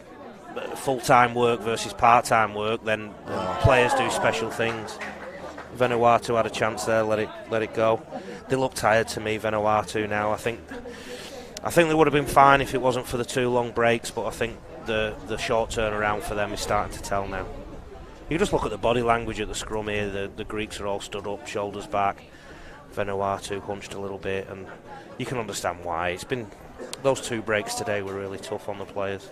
full-time work versus part-time work, then players do special things. Vanuatu had a chance there, let it go. They look tired to me, Vanuatu now. I think they would have been fine if it wasn't for the 2 long breaks, but I think the short turnaround for them is starting to tell now. You just look at the body language at the scrum here. The Greeks are all stood up, shoulders back. Vanuatu hunched a little bit, and you can understand why. It's been those 2 breaks today were really tough on the players.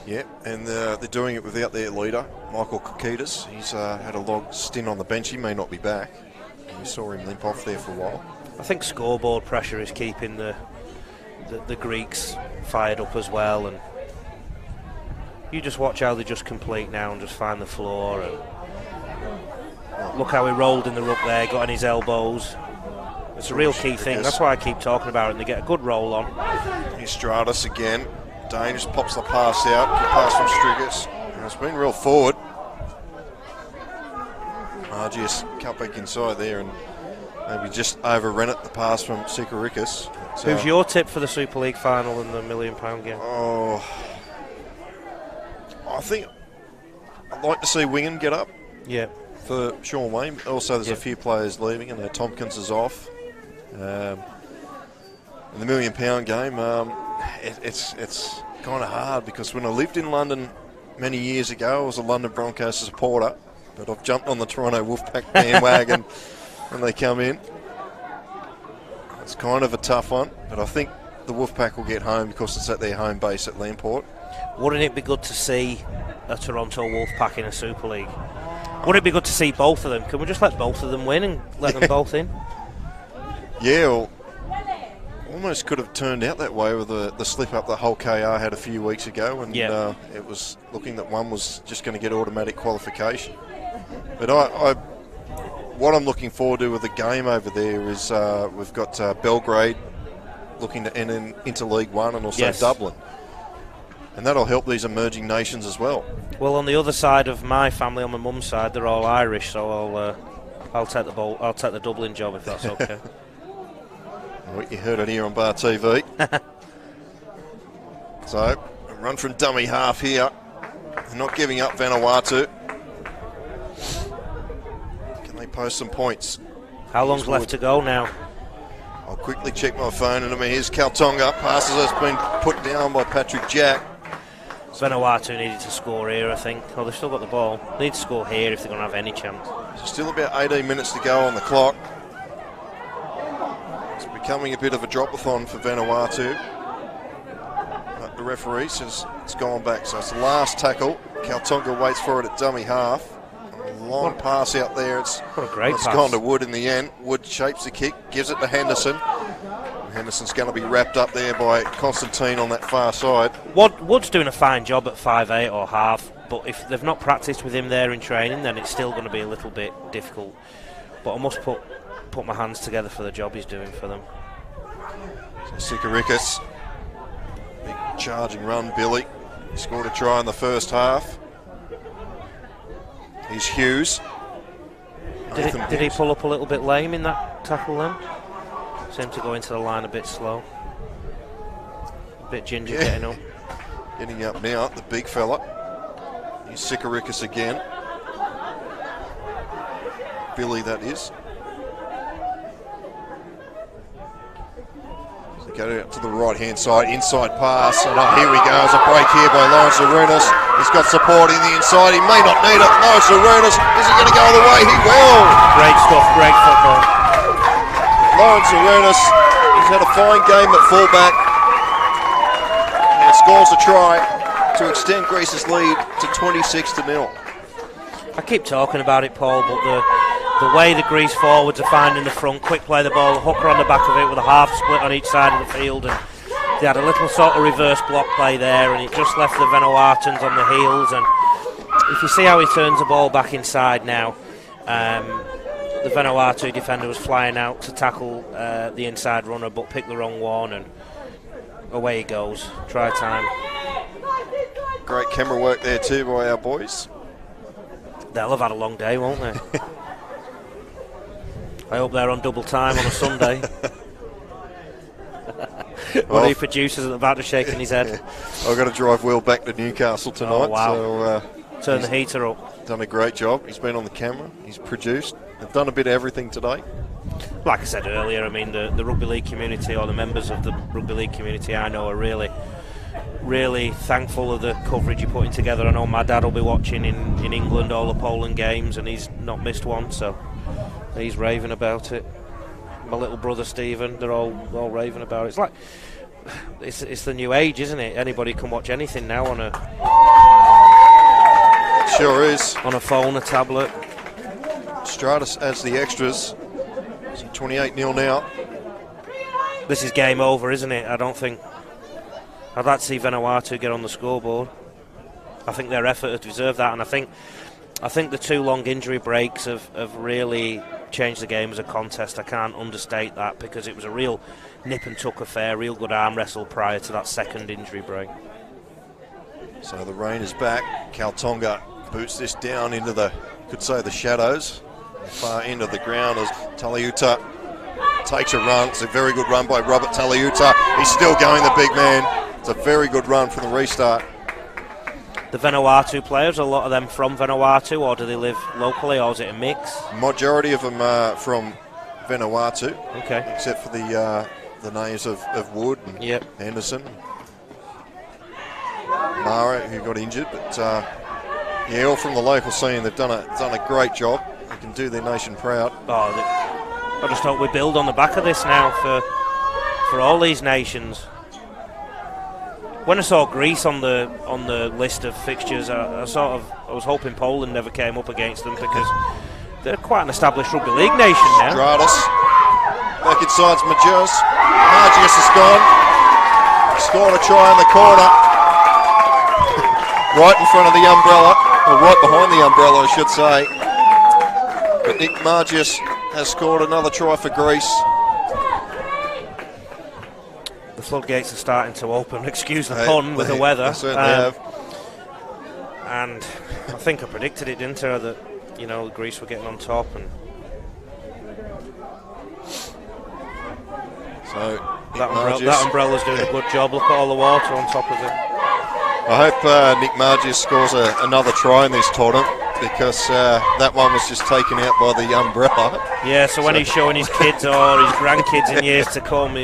Yeah, and they're doing it without their leader, Michael Kokitas. He's had a long stint on the bench. He may not be back. We saw him limp off there for a while. I think scoreboard pressure is keeping the Greeks fired up as well, and you just watch how they just complete now and just find the floor. And look how he rolled in the ruck there, got on his elbows. It's a real key thing. That's why I keep talking about it, and they get a good roll on. Here's Stratus again. Dane just pops the pass out. Good pass from Striggers. And it's been real forward. RGS cut back inside there and maybe just overran it, the pass from Sikarikis. So, who's your tip for the Super League final and the £1 million game? Oh, I think I'd like to see Wingham get up. Yeah. For Sean Wayne. Also, there's a few players leaving, and Tompkins is off. In the £1 million game, it's kind of hard because when I lived in London many years ago, I was a London Broncos supporter, but I've jumped on the Toronto Wolfpack bandwagon when they come in. It's kind of a tough one, but I think the Wolfpack will get home because it's at their home base at Lamport. Wouldn't it be good to see a Toronto Wolfpack in a Super League? Would it be good to see both of them? Can we just let both of them win and let them both in? Yeah, well, almost could have turned out that way with the slip up that Hull KR had a few weeks ago, and it was looking that one was just going to get automatic qualification. But what I'm looking forward to with the game over there is we've got Belgrade looking to enter into League One, and also Dublin. And that'll help these emerging nations as well. Well, on the other side of my family, on my mum's side, they're all Irish, so I'll take the ball. I'll take the Dublin job if that's okay. Well, you heard it here on Bar TV. So, a run from dummy half here. They're not giving up Vanuatu. Can they post some points? How long's left to go now? I'll quickly check my phone, and here's Kaltonga. Passes has been put down by Patrick Jack. Vanuatu needed to score here, I think. Oh, they've still got the ball. They need to score here if they're going to have any chance. So still about 18 minutes to go on the clock. It's becoming a bit of a drop-a-thon for Vanuatu. But the referee says it's gone back, so it's the last tackle. Kaltonga waits for it at dummy half. A long pass out there. It's gone to Wood in the end. Wood shapes the kick, gives it to Henderson. Henderson's going to be wrapped up there by Constantine on that far side. Wood's doing a fine job at 5'8" or half, but if they've not practiced with him there in training, then it's still going to be a little bit difficult. But I must put my hands together for the job he's doing for them. Sikarikis, big charging run, Billy. He scored a try in the first half. He's Hughes. Did he pull up a little bit lame in that tackle then? Seemed to go into the line a bit slow. A bit ginger getting up. Getting up now, the big fella. He's Sikarikis again. Billy, that is. So go out to the right-hand side, inside pass. And here we go, there's a break here by Lawrence Arunas. He's got support in the inside, he may not need it. Lawrence Arunas, is he going to go all the way? He will! Great stuff, great football. Lawrence Arunas, he's had a fine game at fullback. And scores a try to extend Greece's lead to 26-0. I keep talking about it, Paul, but the way the Greece forwards are finding the front, quick play the ball, hooker on the back of it with a half split on each side of the field, and they had a little sort of reverse block play there, and it just left the Vanuatuans on the heels. And if you see how he turns the ball back inside now, the Vanuatu defender was flying out to tackle the inside runner, but picked the wrong one, and away he goes. Try time. Great camera work there too by our boys. They'll have had a long day, won't they? I hope they're on double time on a Sunday. One of the producers at the back is shaking his head. I've got to drive Will back to Newcastle tonight. Oh, wow. So, turn the heater up. Done a great job. He's been on the camera. He's produced. They've done a bit of everything today. Like I said earlier, I mean, the rugby league community, or the members of the rugby league community I know, are really thankful of the coverage you're putting together. I know my dad will be watching in England all the Poland games, and he's not missed one, so he's raving about it. My little brother Stephen, they're all raving about it. It's like it's the new age, isn't it? Anybody can watch anything now on a sure is on a phone, a tablet. Stratus adds the extras. So 28-0 now. This is game over, isn't it? I'd like to see Vanuatu get on the scoreboard. I think their effort has deserved that, and I think the 2 long injury breaks have really changed the game as a contest. I can't understate that, because it was a real nip and tuck affair, real good arm wrestle prior to that second injury break. So the rain is back. Kaltonga boots this down into the shadows, far end of the ground, as Taliuta takes a run. It's a very good run by Robert Taliuta. He's still going, the big man. It's a very good run from the restart. The Vanuatu players, a lot of them from Vanuatu, or do they live locally, or is it a mix? Majority of them are from Vanuatu, okay, except for the names of Wood and Henderson, Mara, who got injured. But all from the local scene. They've done a great job. They can do their nation proud. I just hope we build on the back of this now for all these nations. When I saw Greece on the list of fixtures, I was hoping Poland never came up against them, because they're quite an established rugby league nation now. Stratus back inside Magius. Magius is gone. Scored a try in the corner, right in front of the umbrella, or right behind the umbrella, I should say. But Nick Magius has scored another try for Greece. The floodgates are starting to open, excuse the pun, with the weather. They certainly have. And I think I predicted it, didn't I, that Greece were getting on top. And so that umbrella's doing a good job. Look at all the water on top of it. I hope Nick Magius scores another try in this tournament, because that one was just taken out by the umbrella. Yeah, so when he's showing his kids or his grandkids in years to come,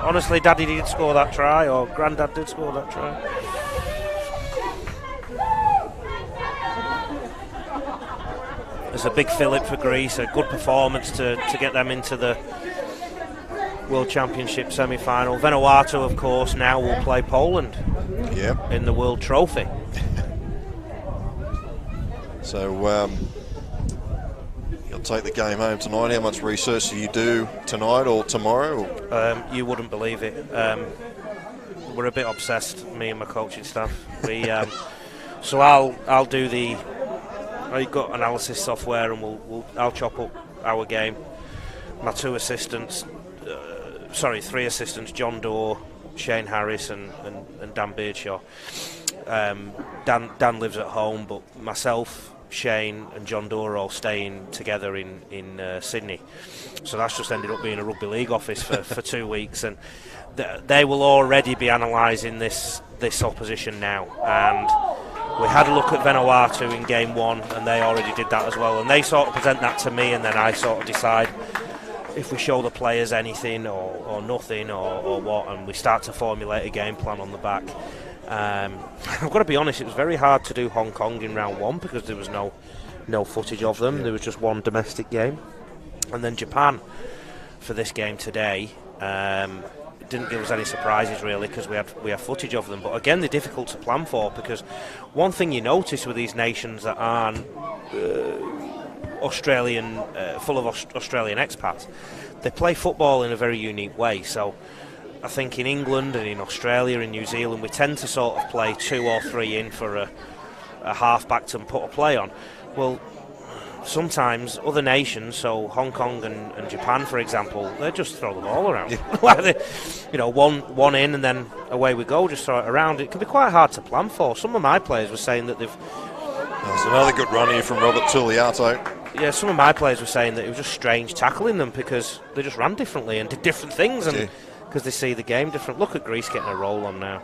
honestly, Daddy did score that try, or Granddad did score that try. It's a big fillip for Greece, a good performance to get them into the World Championship semi-final. Vanuatu, of course, now will play Poland in the World Trophy. So you'll take the game home tonight. How much research do you do tonight or tomorrow? You wouldn't believe it. We're a bit obsessed, me and my coaching staff. So I'll do I've got analysis software, and I'll chop up our game. My 2 assistants three assistants: John Doe, Shane Harris, and Dan Beardshaw. Dan lives at home, but myself, Shane, and John Doe are all staying together in Sydney. So that's just ended up being a rugby league office for 2 weeks, and they will already be analysing this opposition now. And we had a look at Vanuatu in game 1, and they already did that as well. And they sort of present that to me, and then I sort of decide if we show the players anything or nothing or what, and we start to formulate a game plan on the back. I've got to be honest, it was very hard to do Hong Kong in round 1 because there was no footage of them. There was just one domestic game. And then Japan for this game today. It didn't give us any surprises really because we have footage of them. But again, they're difficult to plan for because one thing you notice with these nations that aren't Australian, full of Australian expats, they play football in a very unique way. So I think in England and in Australia and New Zealand we tend to sort of play 2 or 3 in for a half-back to put a play on. Well, sometimes other nations, so Hong Kong and Japan for example, they just throw the ball around. One in and then away we go, just throw it around. It can be quite hard to plan for. Some of my players were saying that There's another good run here from Robert Tuliato. Yeah, some of my players were saying that it was just strange tackling them because they just ran differently and did different things, and because they see the game different. Look at Greece getting a roll on now.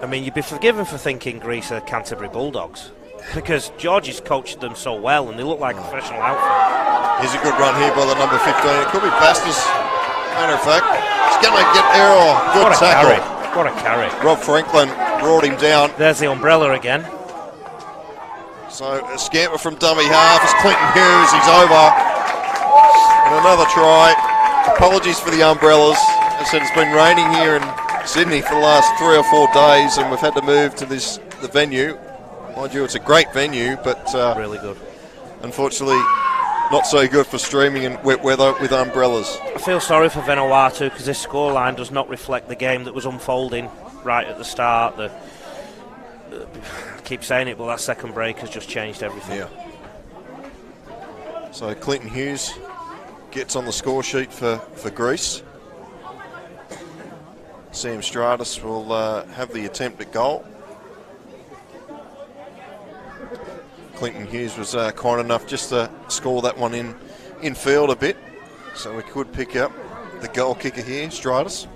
I mean, you'd be forgiven for thinking Greece are Canterbury Bulldogs because Georgie's coached them so well and they look like a professional outfit. Here's a good run here by the number 15. It could be Bastos. Matter of fact, he's going to get error. Good tackle. What a carry. Rob Franklin brought him down. There's the umbrella again. So a scamper from dummy half as Clinton Hughes, he's over. And another try. Apologies for the umbrellas. As I said, it's been raining here in Sydney for the last 3 or 4 days and we've had to move to the venue. Mind you, it's a great venue, but really good. Unfortunately, not so good for streaming in wet weather with umbrellas. I feel sorry for Vanuatu because this scoreline does not reflect the game that was unfolding right at the start. I keep saying it, but that second break has just changed everything. Yeah. So Clinton Hughes gets on the score sheet for Greece. Sam Stratus will have the attempt at goal. Clinton Hughes was kind enough just to score that one in field a bit, so we could pick up the goal kicker here, Stratus.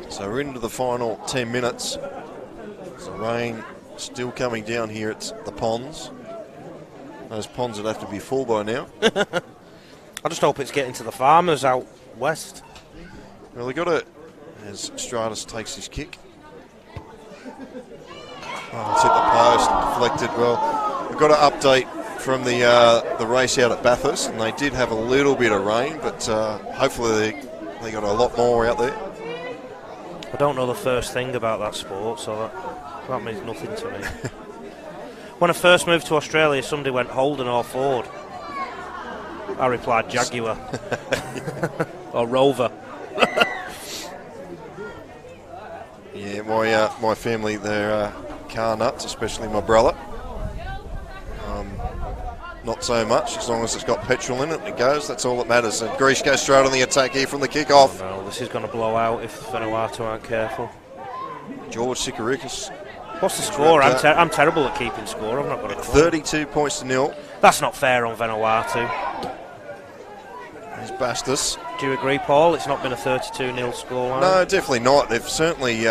So we're into the final 10 minutes. The rain still coming down here at the ponds. Those ponds would have to be full by now. I just hope it's getting to the farmers out west. Well, they got it as Stratus takes his kick. Oh, it's hit the post, deflected. Well, we've got an update from the race out at Bathurst, and they did have a little bit of rain, but hopefully they got a lot more out there. I don't know the first thing about that sport, so that means nothing to me. When I first moved to Australia, somebody went Holden or Ford. I replied Jaguar. Or Rover. Yeah, my family, they're car nuts, especially my brother. Not so much, as long as it's got petrol in it, it goes, that's all that matters. And Greece goes straight on the attack here from the kick-off. Oh no, this is going to blow out if Vanuatu aren't careful. George Sikarikis. What's the score? I'm terrible at keeping score, I've not got a clue. 32 points to 0. That's not fair on Vanuatu. Here's Bastos. Do you agree, Paul? It's not been a 32-0 scoreline? No, definitely not. They've certainly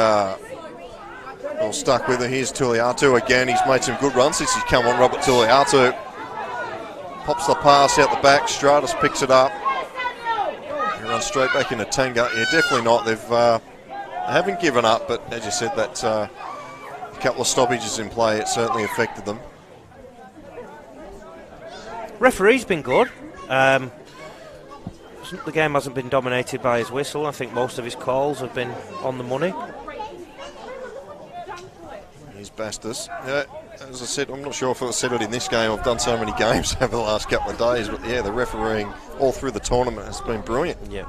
stuck with it. Here's Tuliato again. He's made some good runs since he's come on. Robert Tuliato pops the pass out the back. Stratus picks it up. He runs straight back into Tanga. Yeah, definitely not. They haven't given up, but as you said, that a couple of stoppages in play, it certainly affected them. Referee's been good. The game hasn't been dominated by his whistle. I think most of his calls have been on the money. Here's Bastos. Yeah, as I said, I'm not sure if it was settled in this game. I've done so many games over the last couple of days, but yeah, the refereeing all through the tournament has been brilliant. Yeah.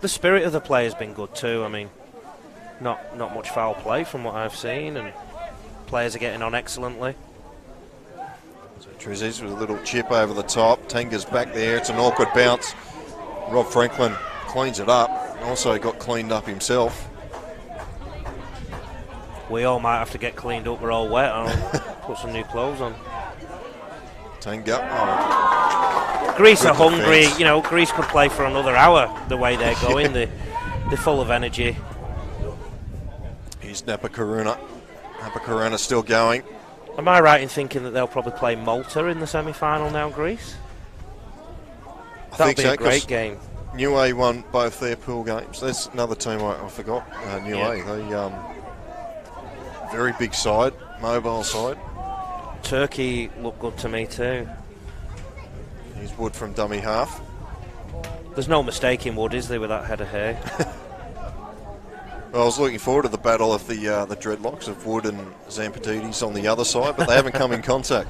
The spirit of the play has been good too. I mean, not much foul play from what I've seen, and players are getting on excellently. So Trezes with a little chip over the top. Tenga's back there. It's an awkward bounce. Rob Franklin cleans it up. Also got cleaned up himself. We all might have to get cleaned up. We're all wet. I'll put some new clothes on. Tenga. Greece are good hungry. defence. You know, Greece could play for another hour the way they're going. They're full of energy. Here's Napa Karuna. Napa Karuna still going. Am I right in thinking that they'll probably play Malta in the semi-final now, Greece? I That'll think be so, a 'cause great game. New A won both their pool games. That's another team I forgot. New A. They very big side, mobile side. Turkey looked good to me too. Here's Wood from dummy half. There's no mistaking Wood, is there, with that head of hair? Well, I was looking forward to the battle of the dreadlocks of Wood and Zampatides on the other side, but they haven't come in contact.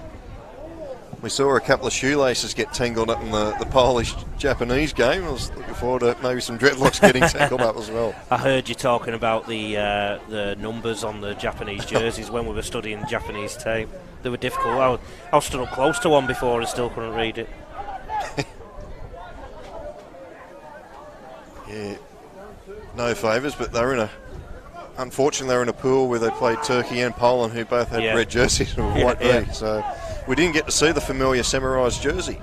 We saw a couple of shoelaces get tangled up in the Polish-Japanese game. I was looking forward to maybe some dreadlocks getting tangled up as well. I heard you talking about the numbers on the Japanese jerseys when we were studying Japanese tape. They were difficult. I was stood up close to one before and still couldn't read it. Yeah, no favours, but unfortunately they're in a pool where they played Turkey and Poland, who both had red jerseys and white B. So we didn't get to see the familiar Samurai's jersey.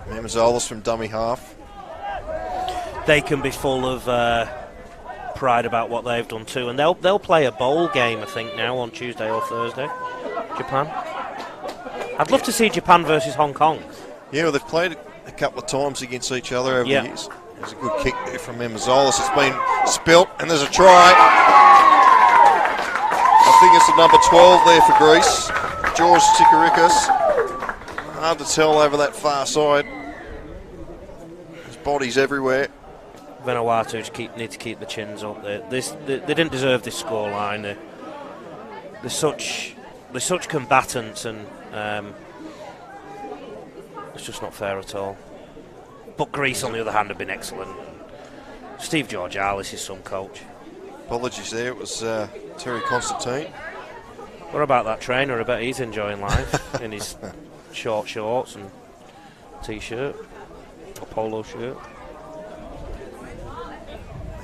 Mamazolis from dummy half. They can be full of pride about what they've done too, and they'll play a bowl game, I think, now on Tuesday or Thursday. Japan. I'd love to see Japan versus Hong Kong. Yeah, well, they've played a couple of times against each other over the years. There's a good kick there from Mamazolis. It's been spilt, and there's a try. I think it's the number 12 there for Greece. George Tikarikis. Hard to tell over that far side. His body's everywhere. Vanuatu need to keep the chins up. They didn't deserve this scoreline. They're such combatants, and it's just not fair at all. But Greece, on the other hand, have been excellent. Steve Georgialis is some coach. Apologies there, it was Terry Constantine. What about that trainer? I bet he's enjoying life in his short shorts and t-shirt, or polo shirt.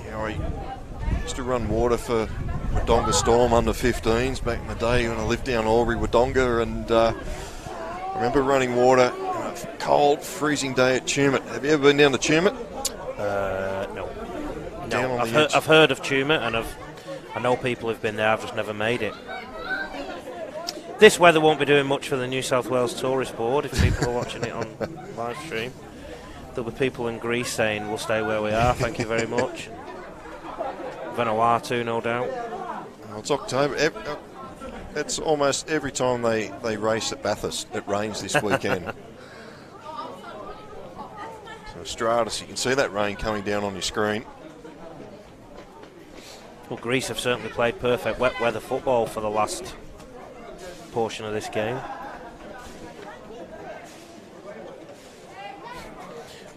Yeah, I used to run water for Wodonga Storm under 15s back in the day when I lived down Albury, Wodonga, and I remember running water on a cold, freezing day at Tumut. Have you ever been down to Tumut? No. Down on I've heard of Tumut, and I know people who've been there. I've just never made it. This weather won't be doing much for the New South Wales Tourist Board if people are watching it on live stream. There'll be people in Greece saying we'll stay where we are, thank you very much. Vanuatu, no doubt. Well, it's October. It's almost every time they race at Bathurst, it rains this weekend. So Stratus, you can see that rain coming down on your screen. Well, Greece have certainly played perfect wet weather football for the last portion of this game.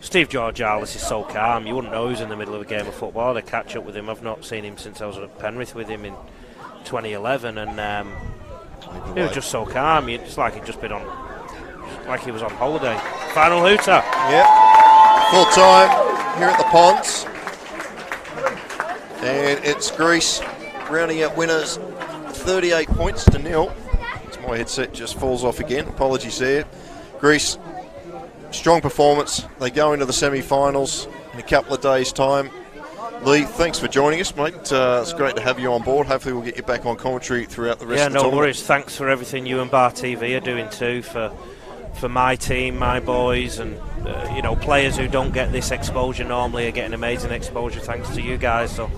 Steve Georgialis is so calm, you wouldn't know who's in the middle of a game of football. To catch up with him, I've not seen him since I was at Penrith with him in 2011, and he was just so calm. It's like he'd just been on, like he was on holiday. Final hooter. Yep, full time here at the Ponds, and it's Greece rounding out winners, 38 points to nil. My headset just falls off again. Apologies there. Greece, strong performance. They go into the semi-finals in a couple of days' time. Lee, thanks for joining us, mate. It's great to have you on board. Hopefully we'll get you back on commentary throughout the rest of the tournament. Yeah, no worries. Thanks for everything you and Bar TV are doing too for my team, my boys, and players who don't get this exposure normally are getting amazing exposure thanks to you guys. So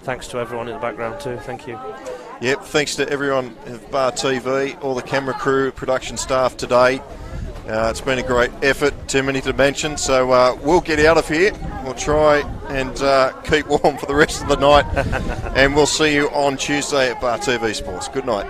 thanks to everyone in the background too. Thank you. Yep, thanks to everyone at Bar TV, all the camera crew, production staff today. It's been a great effort, too many to mention, so we'll get out of here. We'll try and keep warm for the rest of the night, and we'll see you on Tuesday at Bar TV Sports. Good night.